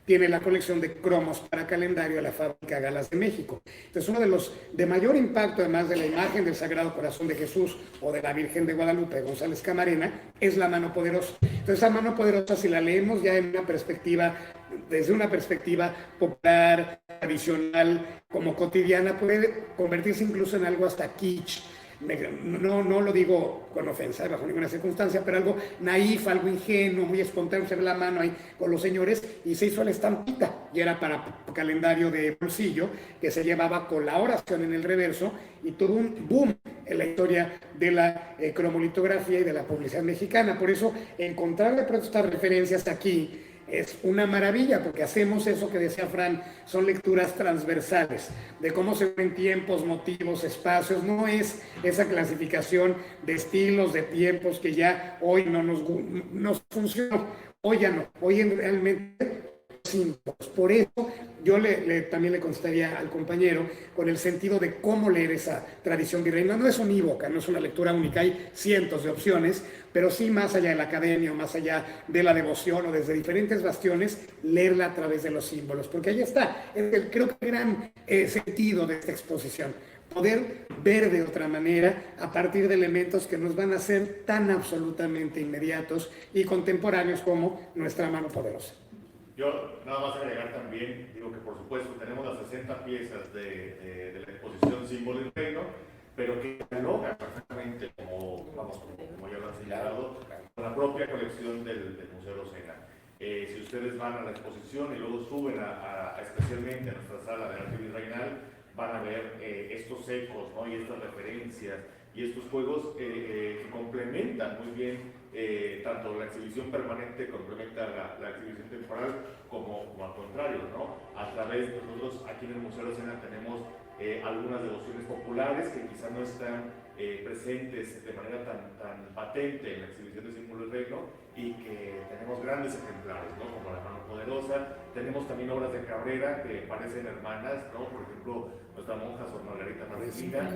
[SPEAKER 2] tiene la colección de cromos para calendario de la fábrica Galas de México. Entonces, uno de los de mayor impacto, además de la imagen del Sagrado Corazón de Jesús o de la Virgen de Guadalupe de González Camarena, es la mano poderosa. Entonces, esa mano poderosa, si la leemos ya en una perspectiva, desde una perspectiva popular, tradicional, como cotidiana, puede convertirse incluso en algo hasta kitsch. No lo digo con ofensa bajo ninguna circunstancia, pero algo naif, algo ingenuo, muy espontáneo. Se ve la mano ahí con los señores y se hizo la estampita y era para calendario de bolsillo que se llevaba con la oración en el reverso y todo un boom en la historia de la cromolitografía y de la publicidad mexicana. Por eso encontrar de pronto estas referencias aquí es una maravilla, porque hacemos eso que decía Fran, son lecturas transversales, de cómo se ven tiempos, motivos, espacios. No es esa clasificación de estilos, de tiempos que ya hoy no nos funciona. Hoy ya no, hoy realmente símbolos. Por eso yo también le contestaría al compañero con el sentido de cómo leer esa tradición virreina. No es unívoca, no es una lectura única, hay cientos de opciones, pero sí más allá de la academia, o más allá de la devoción o desde diferentes bastiones, leerla a través de los símbolos, porque ahí está, creo que el gran sentido de esta exposición. Poder ver de otra manera a partir de elementos que nos van a ser tan absolutamente inmediatos y contemporáneos como nuestra mano poderosa.
[SPEAKER 1] Yo nada más agregar también, digo que por supuesto tenemos las 60 piezas de la exposición Símbolo del Reino, pero que dialogan perfectamente, como ya lo han señalado, con la propia colección del Museo Rosena. Si ustedes van a la exposición y luego suben especialmente a nuestra sala de arte virreinal, van a ver estos ecos, ¿no? Y estas referencias y estos juegos que complementan muy bien tanto la exhibición permanente complementa la exhibición temporal como al contrario, ¿no? A través de nosotros aquí en el Museo de Rosena tenemos algunas devociones populares que quizás no están presentes de manera tan patente en la exhibición de Símbolo del Reino y que tenemos grandes ejemplares, ¿no? Como la mano poderosa. Tenemos también obras de Cabrera que parecen hermanas, ¿no? Por ejemplo, nuestra monja Sor Margarita Marquina,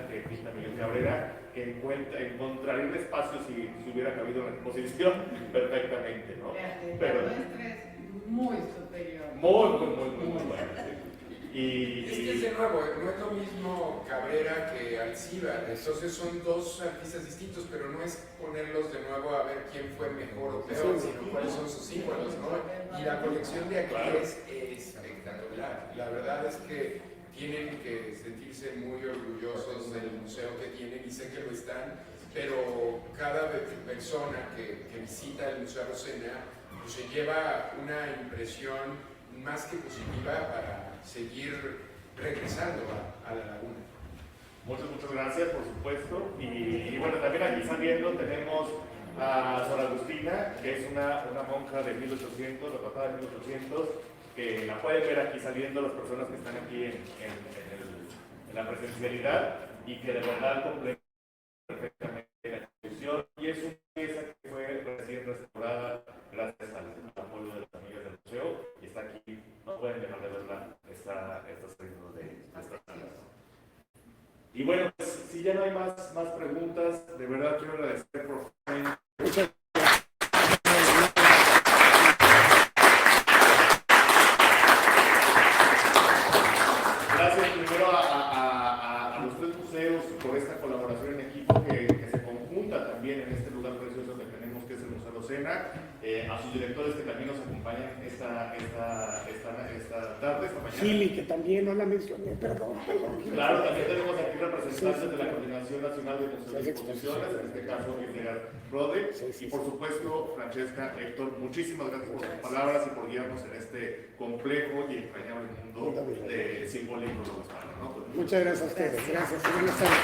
[SPEAKER 1] que pinta Miguel Cabrera, que encontraría un espacio si hubiera cabido en la exposición perfectamente, ¿no? Pero
[SPEAKER 5] es muy superior.
[SPEAKER 1] Muy bueno. Sí.
[SPEAKER 6] Es que es de nuevo, no es lo mismo Cabrera que Alcíbar, entonces son dos artistas distintos, pero no es ponerlos de nuevo a ver quién fue mejor o peor, sino cuáles son sus símbolos, ¿no? Y la colección de aquí es espectacular. La verdad es que tienen que sentirse muy orgullosos del museo que tienen, y sé que lo están, pero cada persona que visita el Museo Rosena pues se lleva una impresión más que positiva para seguir regresando a la laguna.
[SPEAKER 1] Muchas gracias, por supuesto. Y bueno, también aquí saliendo tenemos a Sor Agustina, que es una monja de 1800, retratada de 1800, que la pueden ver aquí saliendo las personas que están aquí en la presencialidad y que de verdad complementa perfectamente la exposición. Y es una pieza que fue recién restaurada gracias al apoyo de las amigas del museo y está aquí. No pueden dejar de verla, está saliendo de estas salas. Y bueno, pues, si ya no hay más preguntas, de verdad quiero agradecer profundamente. Gracias primero a los tres museos por esta colaboración en equipo que se conjunta también en este lugar precioso que tenemos, que es el Museo Rosena, a sus directores que también nos acompañan esta tarde, esta mañana.
[SPEAKER 2] Gili, que también no la mencioné, perdón.
[SPEAKER 1] Claro, también tenemos aquí representantes de la Coordinación Nacional de Museos y Exposiciones, en este caso Edgar Rode, y por supuesto Francesca, Héctor, muchísimas gracias por sus palabras y por guiarnos en este complejo y entrañable mundo de simbólico de Hispano, ¿no?
[SPEAKER 2] Muchas gracias a ustedes, gracias. Buenas tardes.